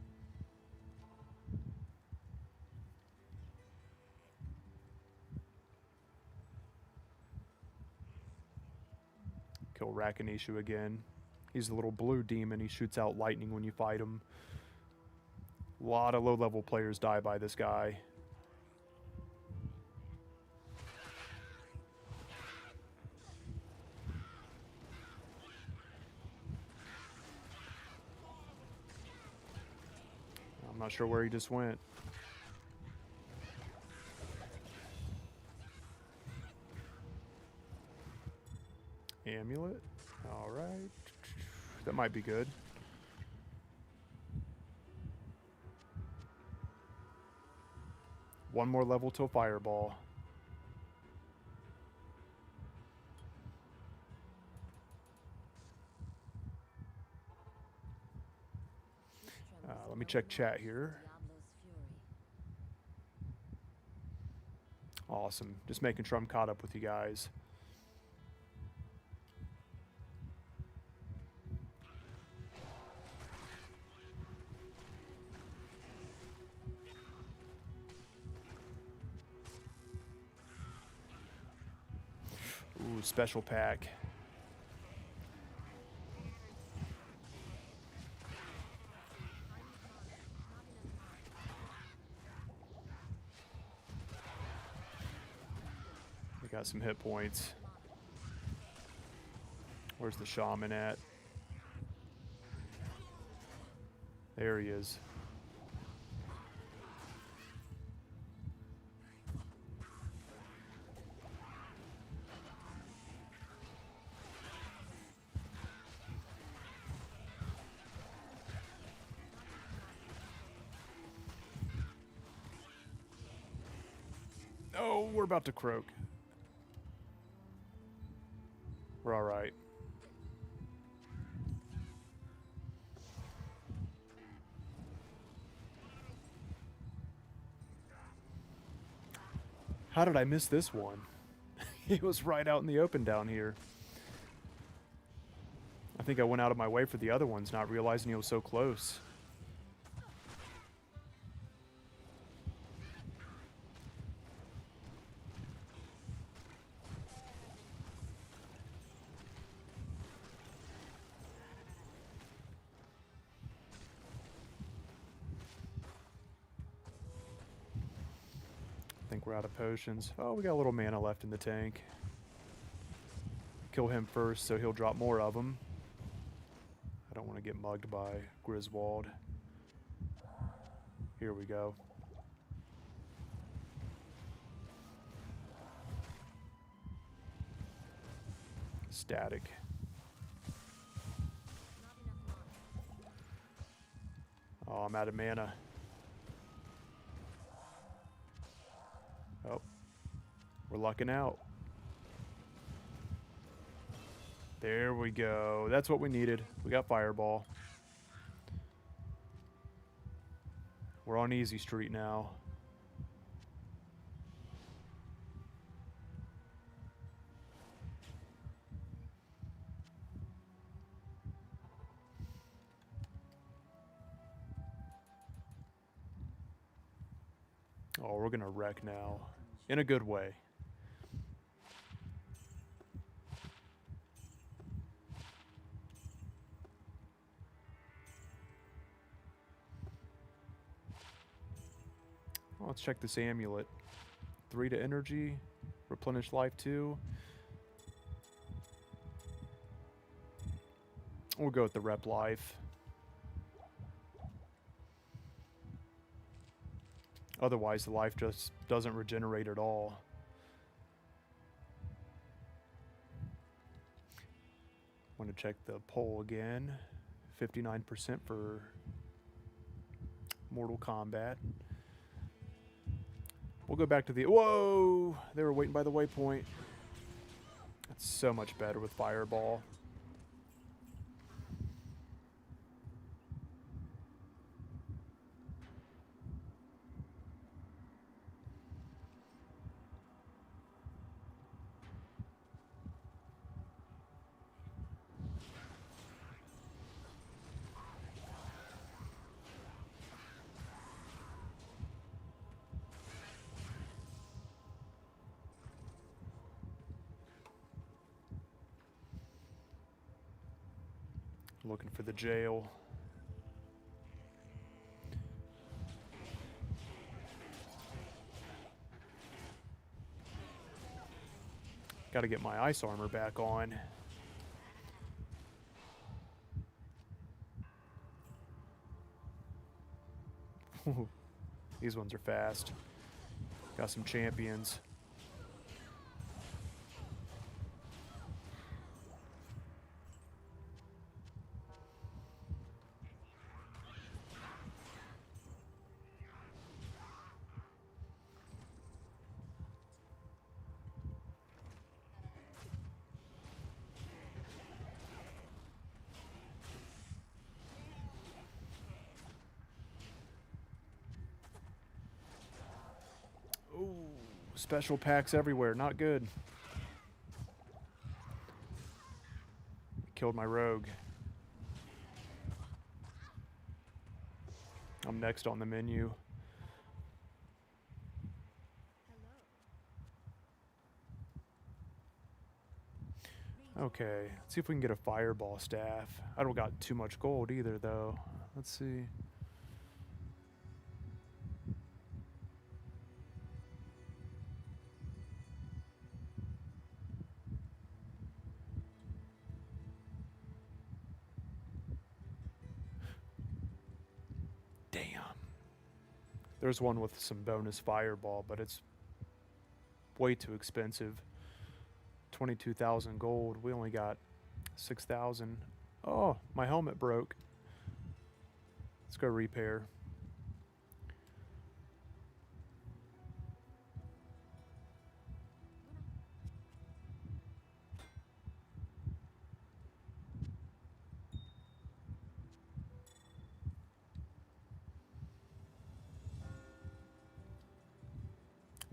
Kill Rakanishu again. He's a little blue demon. He shoots out lightning when you fight him. A lot of low-level players die by this guy. I'm not sure where he just went. Amulet. All right. That might be good. One more level till Fireball. Let me check chat here. Awesome. Just making sure I'm caught up with you guys. Ooh, special pack. We got some hit points. Where's the shaman at? There he is. Oh, we're about to croak. We're all right. How did I miss this one? He was right out in the open down here. I think I went out of my way for the other ones, not realizing he was so close. I think we're out of potions. Oh, we got a little mana left in the tank. Kill him first so he'll drop more of them. I don't want to get mugged by Griswold. Here we go. Static. Oh, I'm out of mana. Oh, we're lucking out. There we go. That's what we needed. We got Fireball. We're on easy street now. Oh, we're gonna wreck now. In a good way. Well, let's check this amulet. 3 to energy. Replenish life 2. We'll go with the rep life. Otherwise, the life just doesn't regenerate at all. Want to check the poll again. 59% for Mortal Kombat. We'll go back to the... Whoa! They were waiting by the waypoint. That's so much better with Fireball. Looking for the jail. Got to get my ice armor back on. These ones are fast. Got some champions. Special packs everywhere, not good. Killed my rogue. I'm next on the menu. Okay, let's see if we can get a fireball staff. I don't got too much gold either, though. Let's see. There's one with some bonus fireball, but it's way too expensive. 22,000 gold. We only got 6,000. Oh, my helmet broke. Let's go repair.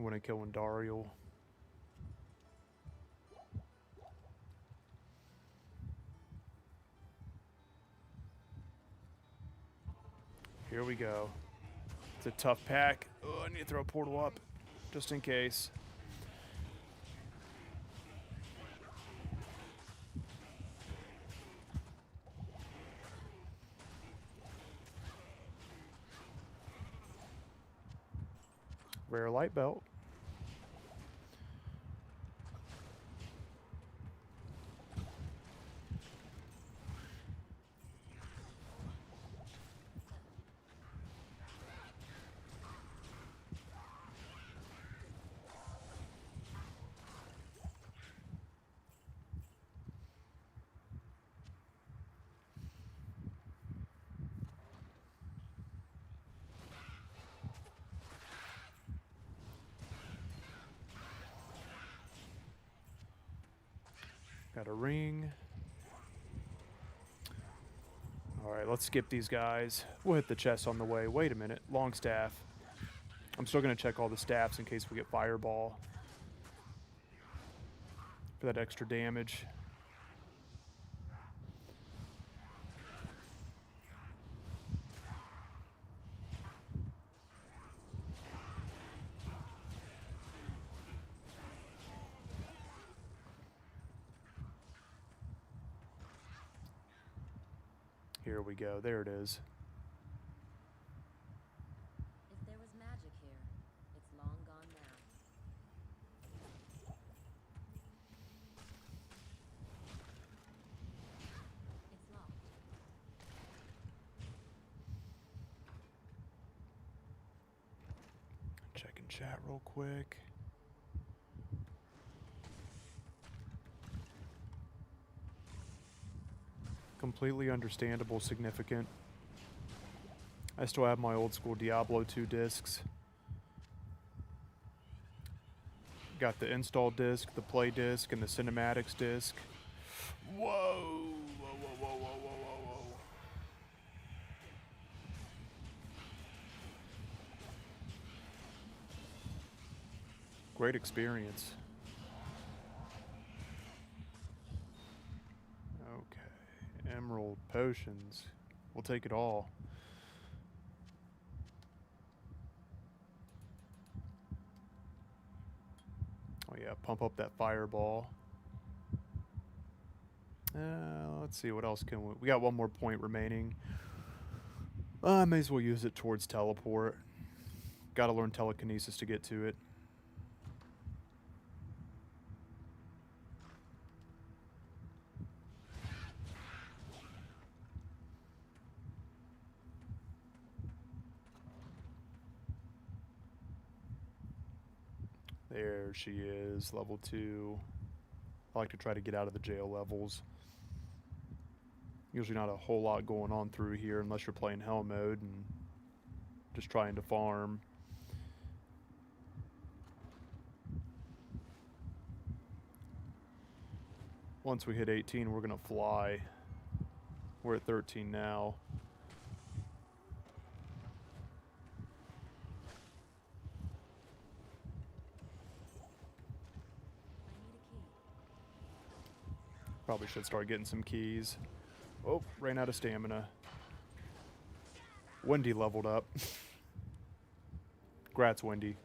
I want to kill Andariel. Here we go. It's a tough pack. Oh, I need to throw a portal up, just in case. Rare light belt. Got a ring. Alright, let's skip these guys. We'll hit the chest on the way. Wait a minute. Long staff. I'm still going to check all the staffs in case we get fireball. For that extra damage. Here we go. There it is. If there was magic here, it's long gone now. It's locked. Checking chat real quick. Completely understandable, significant. I still have my old school Diablo 2 discs. Got the install disc, the play disc, and the cinematics disc. Whoa! Whoa, whoa, whoa, whoa, whoa, whoa, whoa. Great experience. Okay. Emerald potions. We'll take it all. Oh yeah, pump up that fireball. Let's see, what else can we got one more point remaining. I may as well use it towards teleport. Gotta learn telekinesis to get to it. There she is, level 2. I like to try to get out of the jail levels. Usually not a whole lot going on through here unless you're playing hell mode and just trying to farm. Once we hit 18, we're gonna fly. We're at 13 now. I need a key. Probably should start getting some keys. Oh, ran out of stamina. Wendy leveled up. Grats, Wendy.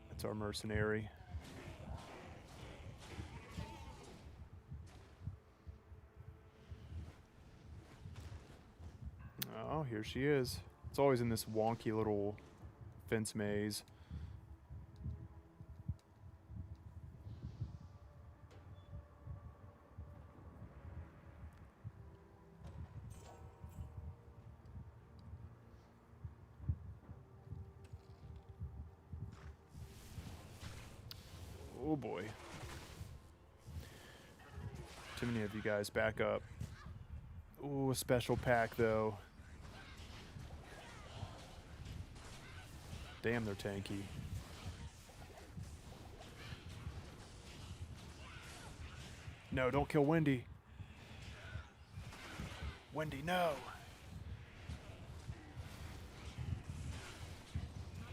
That's our mercenary. Oh, here she is. It's always in this wonky little fence maze. Oh boy. Too many of you guys, back up. Ooh, a special pack though. Damn, they're tanky. No, don't kill Wendy. Wendy, no.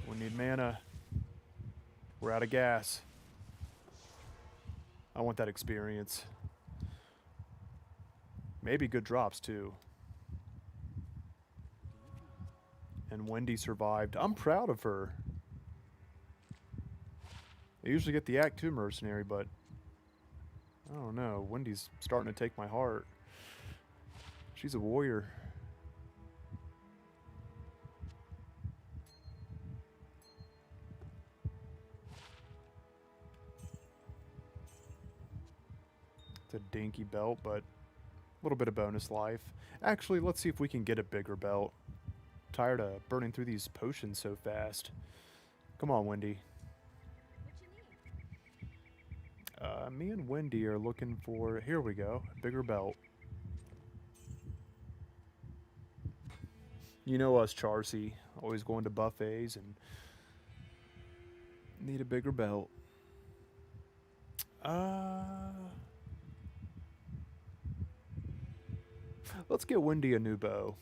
We need mana. We're out of gas. I want that experience. Maybe good drops too. And Wendy survived. I'm proud of her. I usually get the Act 2 mercenary, but I don't know. Wendy's starting to take my heart. She's a warrior. It's a dinky belt, but a little bit of bonus life. Actually, let's see if we can get a bigger belt. Tired of burning through these potions so fast. Come on, Wendy. What you need? Me and Wendy are looking for... Here we go. A bigger belt. You know us, Charcy. Always going to buffets and... Need a bigger belt. Let's get Wendy a new bow.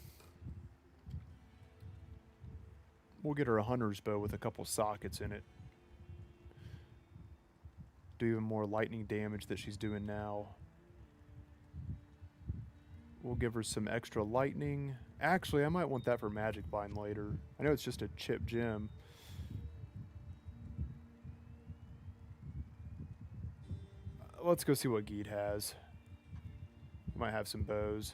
We'll get her a hunter's bow with a couple sockets in it. Do even more lightning damage that she's doing now. We'll give her some extra lightning. Actually, I might want that for Magic Bind later. I know it's just a chip gem. Let's go see what Geet has. Might have some bows.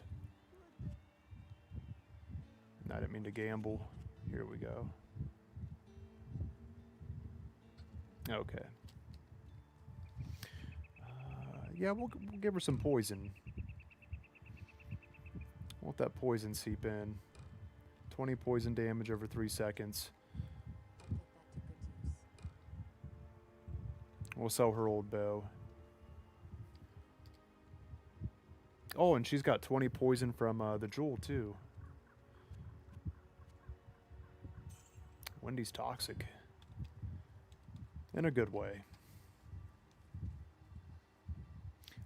I didn't mean to gamble. Here we go. Okay. Yeah, we'll give her some poison. Want that poison seep in. 20 poison damage over 3 seconds. Put that to good use. We'll sell her old bow. Oh, and she's got 20 poison from the jewel, too. Wendy's toxic. In a good way.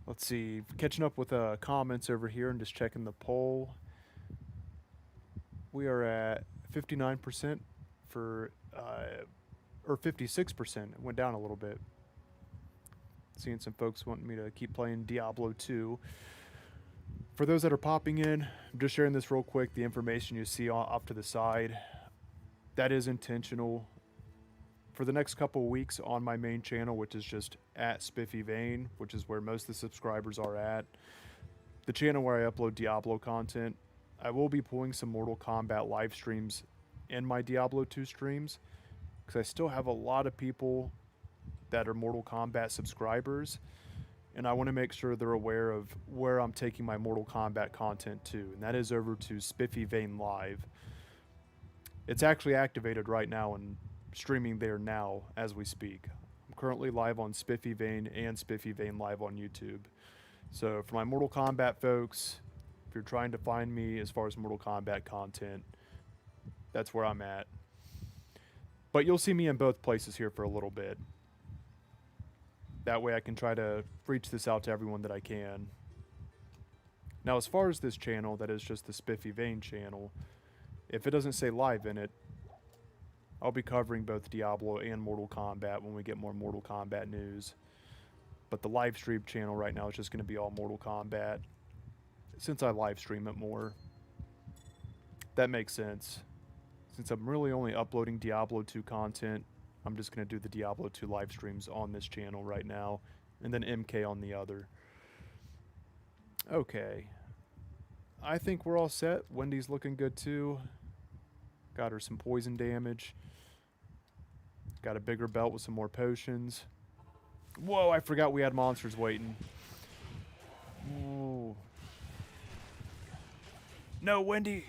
Let's see. Catching up with comments over here and just checking the poll. We are at 59% for, or 56%. It went down a little bit. Seeing some folks wanting me to keep playing Diablo 2. For those that are popping in, I'm just sharing this real quick. The information you see off to the side, that is intentional. For the next couple of weeks on my main channel, which is just at Spiffy Vane, which is where most of the subscribers are at, the channel where I upload Diablo content, I will be pulling some Mortal Kombat live streams in my Diablo 2 streams, because I still have a lot of people that are Mortal Kombat subscribers, and I want to make sure they're aware of where I'm taking my Mortal Kombat content to, and that is over to Spiffy Vane Live. It's actually activated right now and streaming there now as we speak. I'm currently live on Spiffy Vane and Spiffy Vane Live on YouTube. So for my Mortal Kombat folks, if you're trying to find me as far as Mortal Kombat content, that's where I'm at. But you'll see me in both places here for a little bit. That way I can try to reach this out to everyone that I can. Now as far as this channel, that is just the Spiffy Vane channel, if it doesn't say live in it, I'll be covering both Diablo and Mortal Kombat when we get more Mortal Kombat news. But the live stream channel right now is just going to be all Mortal Kombat, since I live stream it more. That makes sense. Since I'm really only uploading Diablo 2 content, I'm just going to do the Diablo 2 live streams on this channel right now, and then MK on the other. Okay. I think we're all set. Wendy's looking good too. Got her some poison damage. Got a bigger belt with some more potions. Whoa, I forgot we had monsters waiting. Ooh. No, Wendy!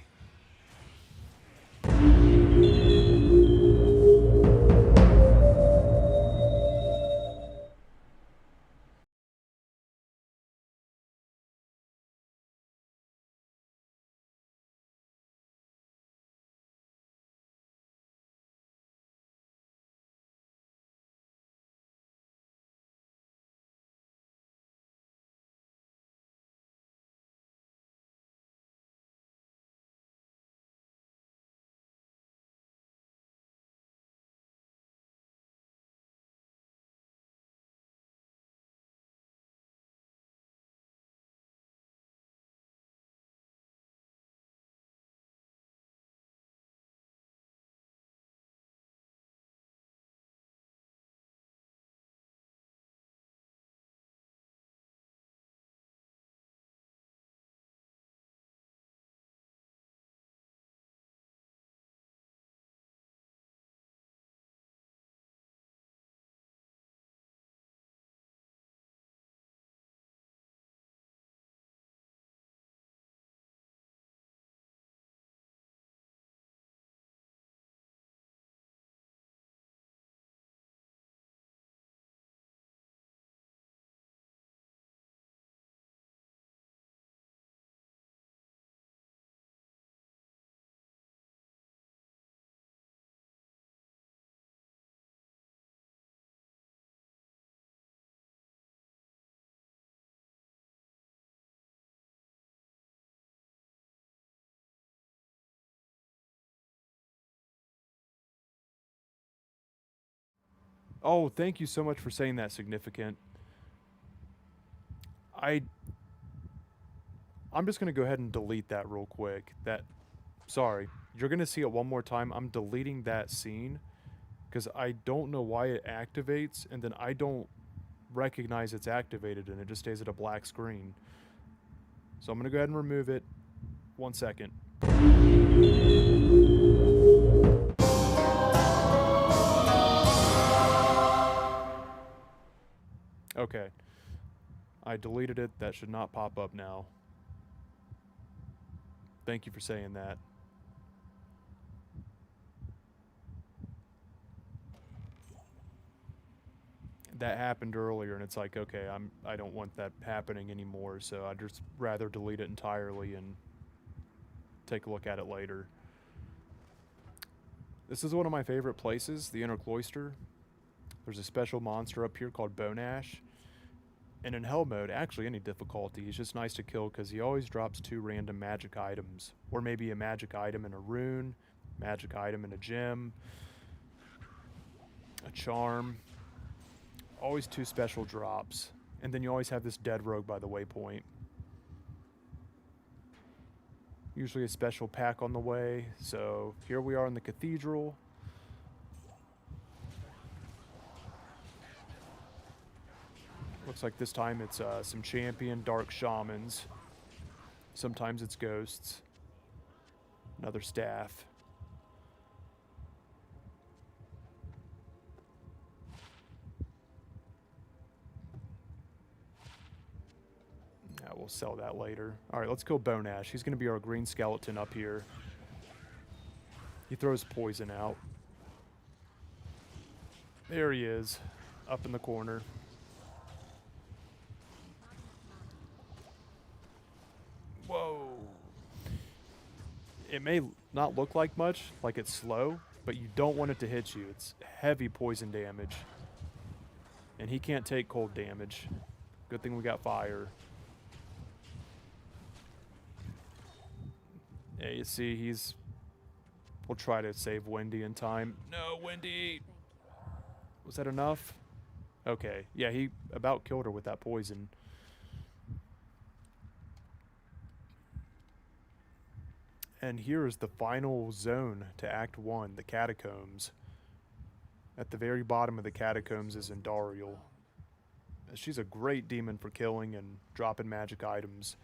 Oh, thank you so much for saying that, significant. I I'm just gonna go ahead and delete that real quick. Sorry, you're gonna see it one more time. I'm deleting that scene because I don't know why it activates, and then I don't recognize it's activated, and it just stays at a black screen. So I'm gonna go ahead and remove it. 1 second. Okay, I deleted it. That should not pop up now. Thank you for saying that. That happened earlier, and it's like, okay, I don't want that happening anymore, so I'd just rather delete it entirely and take a look at it later. This is one of my favorite places, the Inner Cloister. There's a special monster up here called Bone Ash. And in Hell mode, actually any difficulty, he's just nice to kill because he always drops 2 random magic items. Or maybe a magic item and a rune, magic item and a gem, a charm. Always 2 special drops. And then you always have this dead rogue by the waypoint. Usually a special pack on the way. So here we are in the cathedral. Looks like this time it's some champion dark shamans. Sometimes it's ghosts. Another staff. Yeah, we'll sell that later. Alright, let's kill Bone Ash. He's going to be our green skeleton up here. He throws poison out. There he is, up in the corner. Whoa. It may not look like much, like it's slow, but you don't want it to hit you. It's heavy poison damage. And he can't take cold damage. Good thing we got fire. Yeah, you see, we'll try to save Wendy in time. No, Wendy! Was that enough? Okay. Yeah, he about killed her with that poison. And here is the final zone to Act 1, the Catacombs. At the very bottom of the Catacombs is Endariel. She's a great demon for killing and dropping magic items.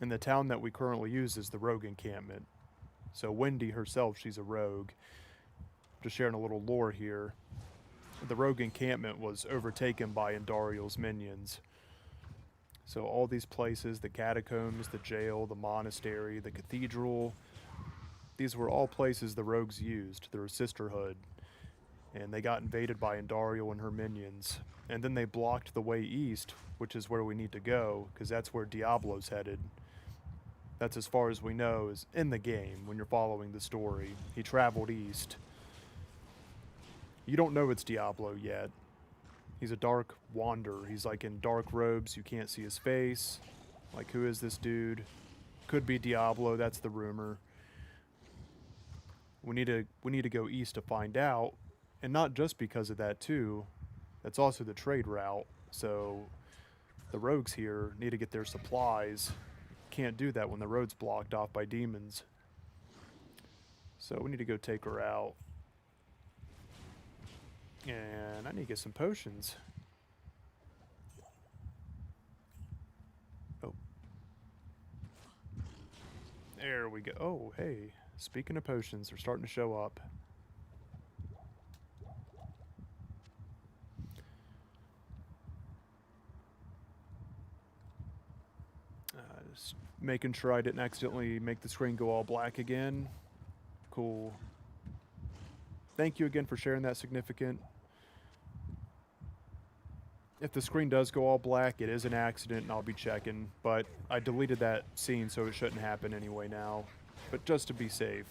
And the town that we currently use is the rogue encampment. So Wendy herself, she's a rogue. Just sharing a little lore here. The rogue encampment was overtaken by Endariel's minions. So all these places, the catacombs, the jail, the monastery, the cathedral, these were all places the rogues used. They're a sisterhood. And they got invaded by Endariel and her minions. And then they blocked the way east, which is where we need to go, because that's where Diablo's headed. That's as far as we know is in the game when you're following the story. He traveled east. You don't know it's Diablo yet. He's a dark wanderer. He's like in dark robes. You can't see his face. Like, who is this dude? Could be Diablo. That's the rumor. We need to go east to find out, and not just because of that too. That's also the trade route. So the rogues here need to get their supplies. Can't do that when the road's blocked off by demons. So we need to go take her out. And I need to get some potions. Oh. There we go. Oh, hey. Speaking of potions, they're starting to show up. Just making sure I didn't accidentally make the screen go all black again. Cool. Thank you again for sharing that, significant. If the screen does go all black, it is an accident and I'll be checking, but I deleted that scene so it shouldn't happen anyway now, but just to be safe.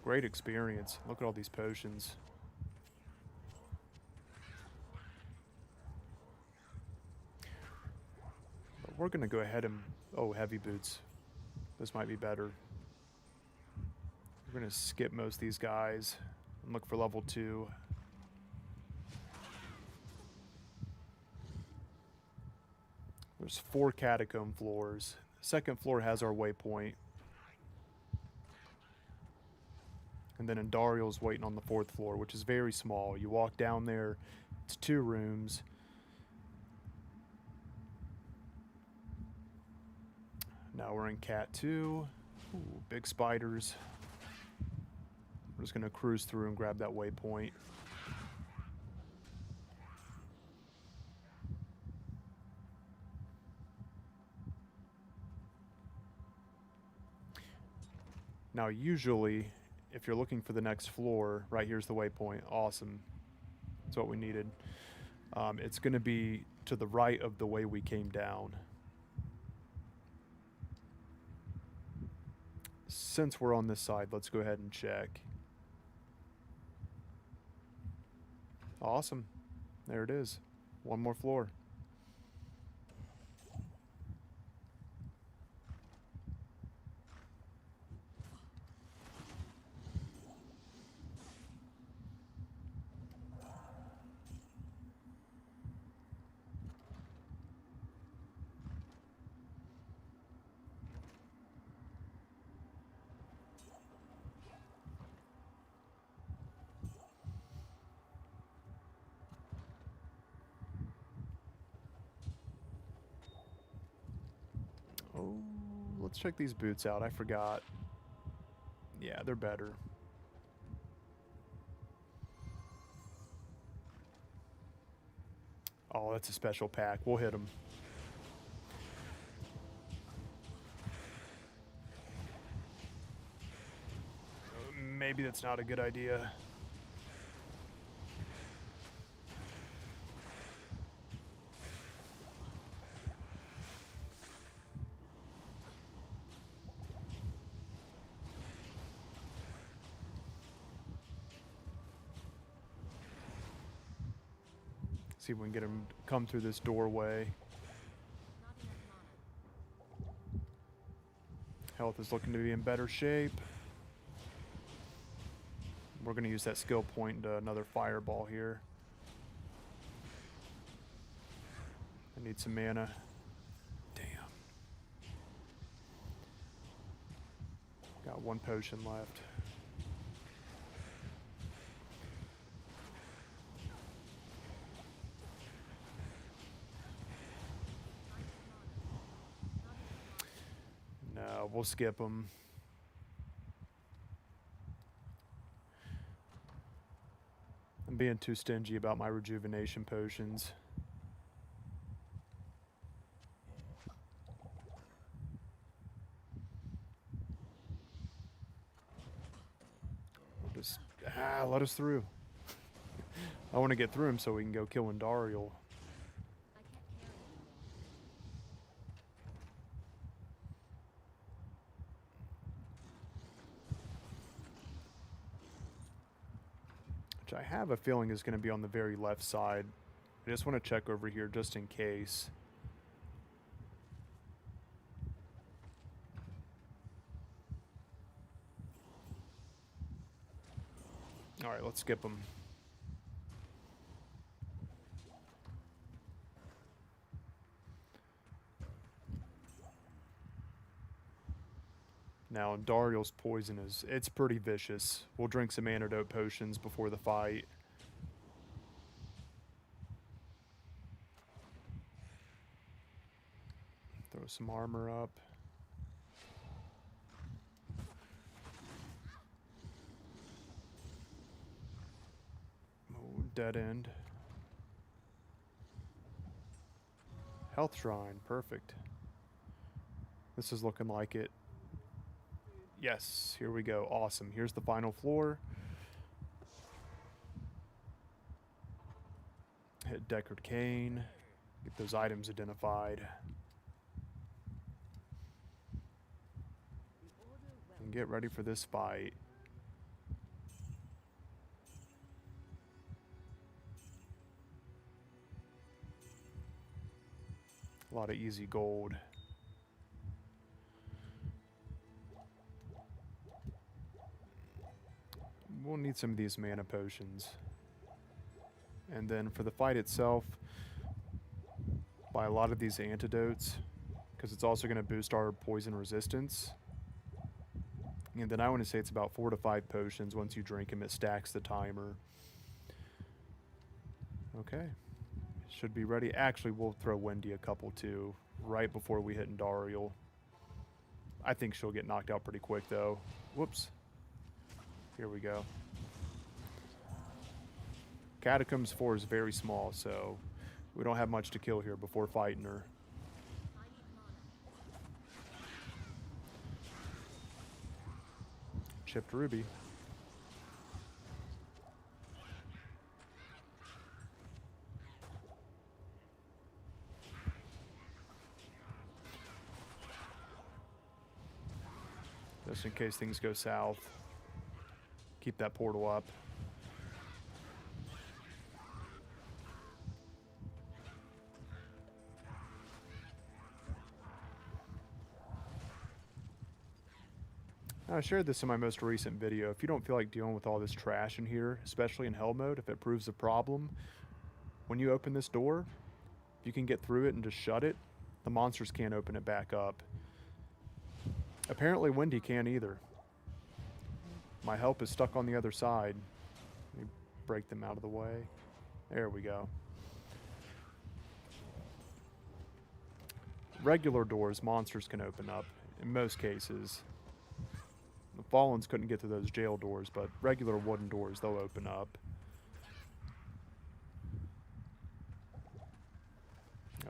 Great experience. Look at all these potions. we're going to go ahead and... Oh, heavy boots. This might be better. We're going to skip most of these guys and look for level 2. There's 4 catacomb floors. The second floor has our waypoint. And then Andariel's waiting on the 4th floor, which is very small. You walk down there, it's 2 rooms. Now we're in Cat 2. Ooh, big spiders. We're just going to cruise through and grab that waypoint. Now usually, if you're looking for the next floor, right here's the waypoint. Awesome. That's what we needed. It's going to be to the right of the way we came down. Since we're on this side, let's go ahead and check. Awesome. There it is. One more floor. Oh, let's check these boots out. I forgot. Yeah, they're better. Oh, that's a special pack. We'll hit them. Maybe that's not a good idea. See if we can get him to come through this doorway. Not enough mana. Health is looking to be in better shape. We're going to use that skill point into another fireball here. I need some mana. Damn. Got 1 potion left. No, we'll skip them. I'm being too stingy about my rejuvenation potions. We'll just let us through. I want to get through him so we can go kill Andariel. I can't carry anymore. Which I have a feeling is going to be on the very left side. I just want to check over here just in case. Alright, let's skip them. Now, Dariel's poison it's pretty vicious. We'll drink some antidote potions before the fight. Throw some armor up. Oh, dead end. Health shrine, perfect. This is looking like it. Yes, here we go. Awesome. Here's the final floor. Hit Deckard Cain. Get those items identified. And get ready for this fight. A lot of easy gold. We'll need some of these mana potions. And then for the fight itself, buy a lot of these antidotes, because it's also going to boost our poison resistance. And then I want to say it's about 4 to 5 potions. Once you drink them, it stacks the timer. Okay. Should be ready. Actually, we'll throw Wendy a couple too, right before we hit Andariel. I think she'll get knocked out pretty quick though. Whoops. Here we go. Catacombs 4 is very small, so we don't have much to kill here before fighting her. Chipped ruby. Just in case things go south. Keep that portal up. I shared this in my most recent video. If you don't feel like dealing with all this trash in here, especially in hell mode, if it proves a problem, when you open this door, if you can get through it and just shut it, the monsters can't open it back up. Apparently Wendy can't either. My help is stuck on the other side. Let me break them out of the way. There we go. Regular doors, monsters can open up in most cases. The Fallens couldn't get to those jail doors, but regular wooden doors, they'll open up.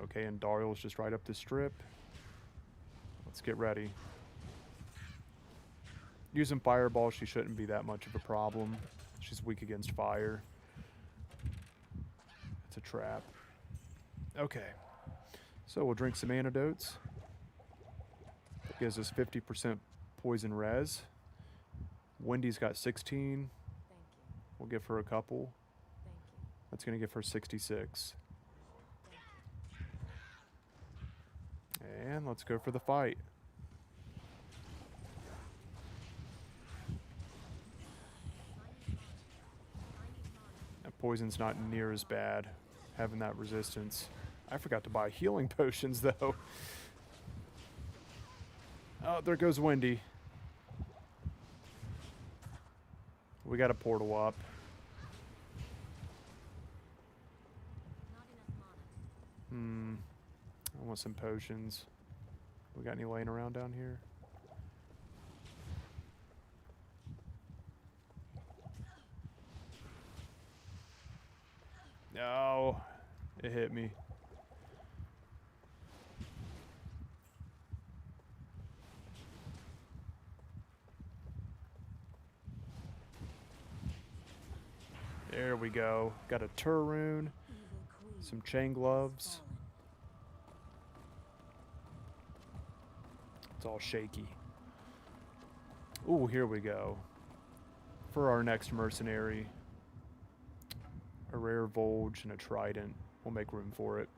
Okay, and Dariel's just right up the strip. Let's get ready. Using Fireball, she shouldn't be that much of a problem. She's weak against fire. It's a trap. Okay. So we'll drink some antidotes. That gives us 50% poison res. Wendy's got 16. Thank you. We'll give her a couple. Thank you. That's going to give her 66. And let's go for the fight. That poison's not near as bad, having that resistance. I forgot to buy healing potions, though. Oh, there goes Wendy. We got a portal up. Not enough mana. I want some potions. We got any laying around down here? No, it hit me. There we go. Got a Turroon, Evil queen some chain gloves. fallen. It's all shaky. Ooh, here we go. For our next mercenary, a rare Volge and a Trident. We'll make room for it.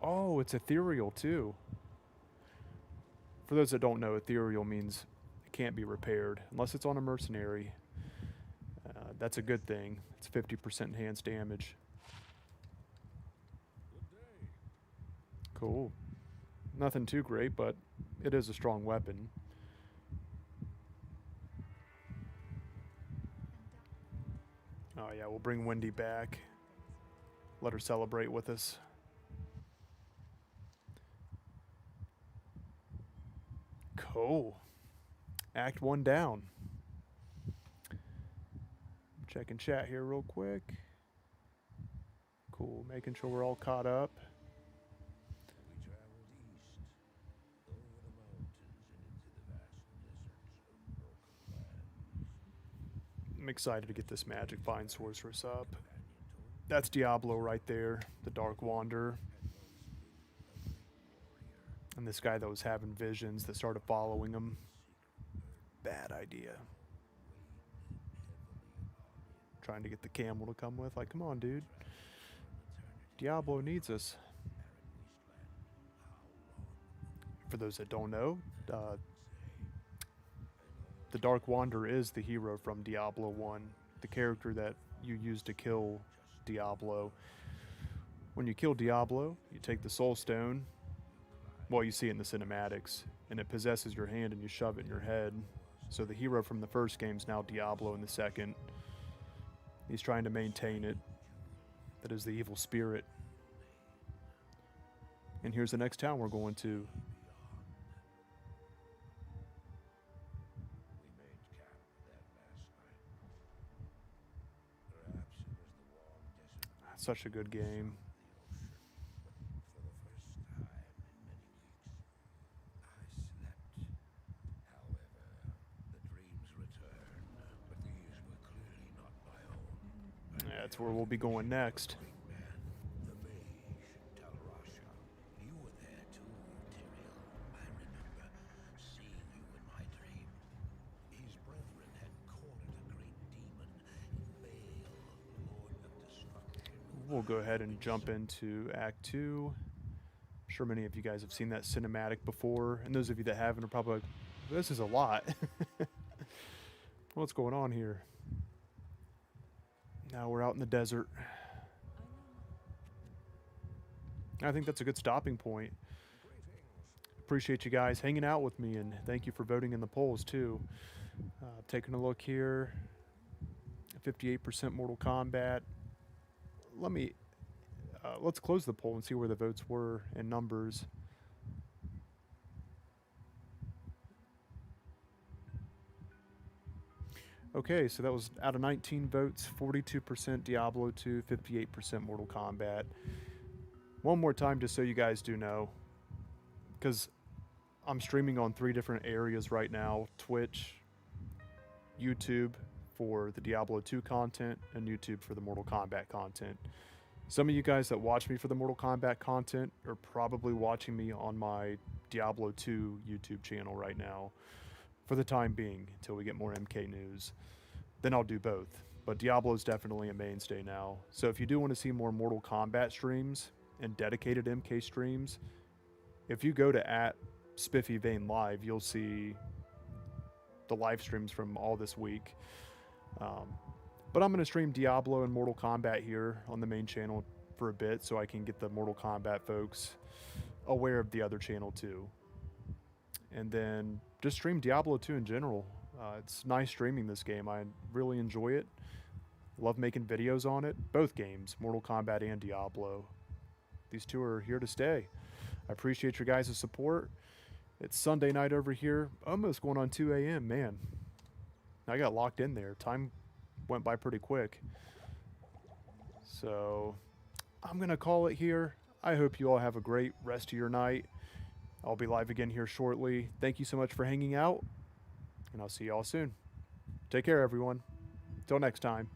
Oh, it's ethereal too. For those that don't know, ethereal means it can't be repaired unless it's on a mercenary. That's a good thing. It's 50% enhanced damage. Cool. Nothing too great, but it is a strong weapon. Oh yeah, we'll bring Wendy back. Let her celebrate with us. Cool. Act 1 down. Checking chat here real quick. Cool, making sure we're all caught up. We traveled east, over the mountains and into the vast deserts of broken lands. I'm excited to get this magic find sorceress up. Companion told That's Diablo right there, the Dark Wanderer. had once been a great warrior. And this guy that was having visions that started following him. Bad idea. Trying to get the camel to come with. Like, come on, dude. Diablo needs us. For those that don't know, the Dark Wanderer is the hero from Diablo 1, the character that you use to kill Diablo. When you kill Diablo, you take the Soul Stone, well, you see it in the cinematics, and it possesses your hand and you shove it in your head. So the hero from the first game is now Diablo in the second. He's trying to maintain it. That is the evil spirit. And here's the next town we're going to. We made camp there last night. Perhaps it was the warm desert Such a good game. of the ocean. For the first time in many weeks, I slept. However, the dreams returned, but these were clearly not my own. That's where we'll be going next. The Mage, Talrasha. You were there too, Tyrael. I remember seeing you in my dream. His brethren had cornered a great demon, Baal, Lord of Destruction. We'll go ahead and jump into Act 2. I'm sure many of you guys have seen that cinematic before, and those of you that haven't are probably like, this is a lot. What's going on here? Now we're out in the desert. I think that's a good stopping point. Appreciate you guys hanging out with me, and thank you for voting in the polls too. Taking a look here, 58% Mortal Kombat. Let's close the poll and see where the votes were in numbers. Okay, so that was out of 19 votes, 42% Diablo 2, 58% Mortal Kombat. One more time, just so you guys do know, because I'm streaming on 3 different areas right now: Twitch, YouTube for the Diablo 2 content, and YouTube for the Mortal Kombat content. Some of you guys that watch me for the Mortal Kombat content are probably watching me on my Diablo 2 YouTube channel right now, for the time being, until we get more MK news. Then I'll do both. But Diablo is definitely a mainstay now. So if you do want to see more Mortal Kombat streams and dedicated MK streams, if you go to @SpiffyVein Live, you'll see the live streams from all this week. But I'm going to stream Diablo and Mortal Kombat here on the main channel for a bit, so I can get the Mortal Kombat folks aware of the other channel too. And then just stream Diablo 2 in general. It's nice streaming this game. I really enjoy it. Love making videos on it. Both games, Mortal Kombat and Diablo. These two are here to stay. I appreciate your guys' support. It's Sunday night over here, almost going on 2 a.m. Man, I got locked in there. Time went by pretty quick. So I'm going to call it here. I hope you all have a great rest of your night. I'll be live again here shortly. Thank you so much for hanging out, and I'll see y'all soon. Take care, everyone. Till next time.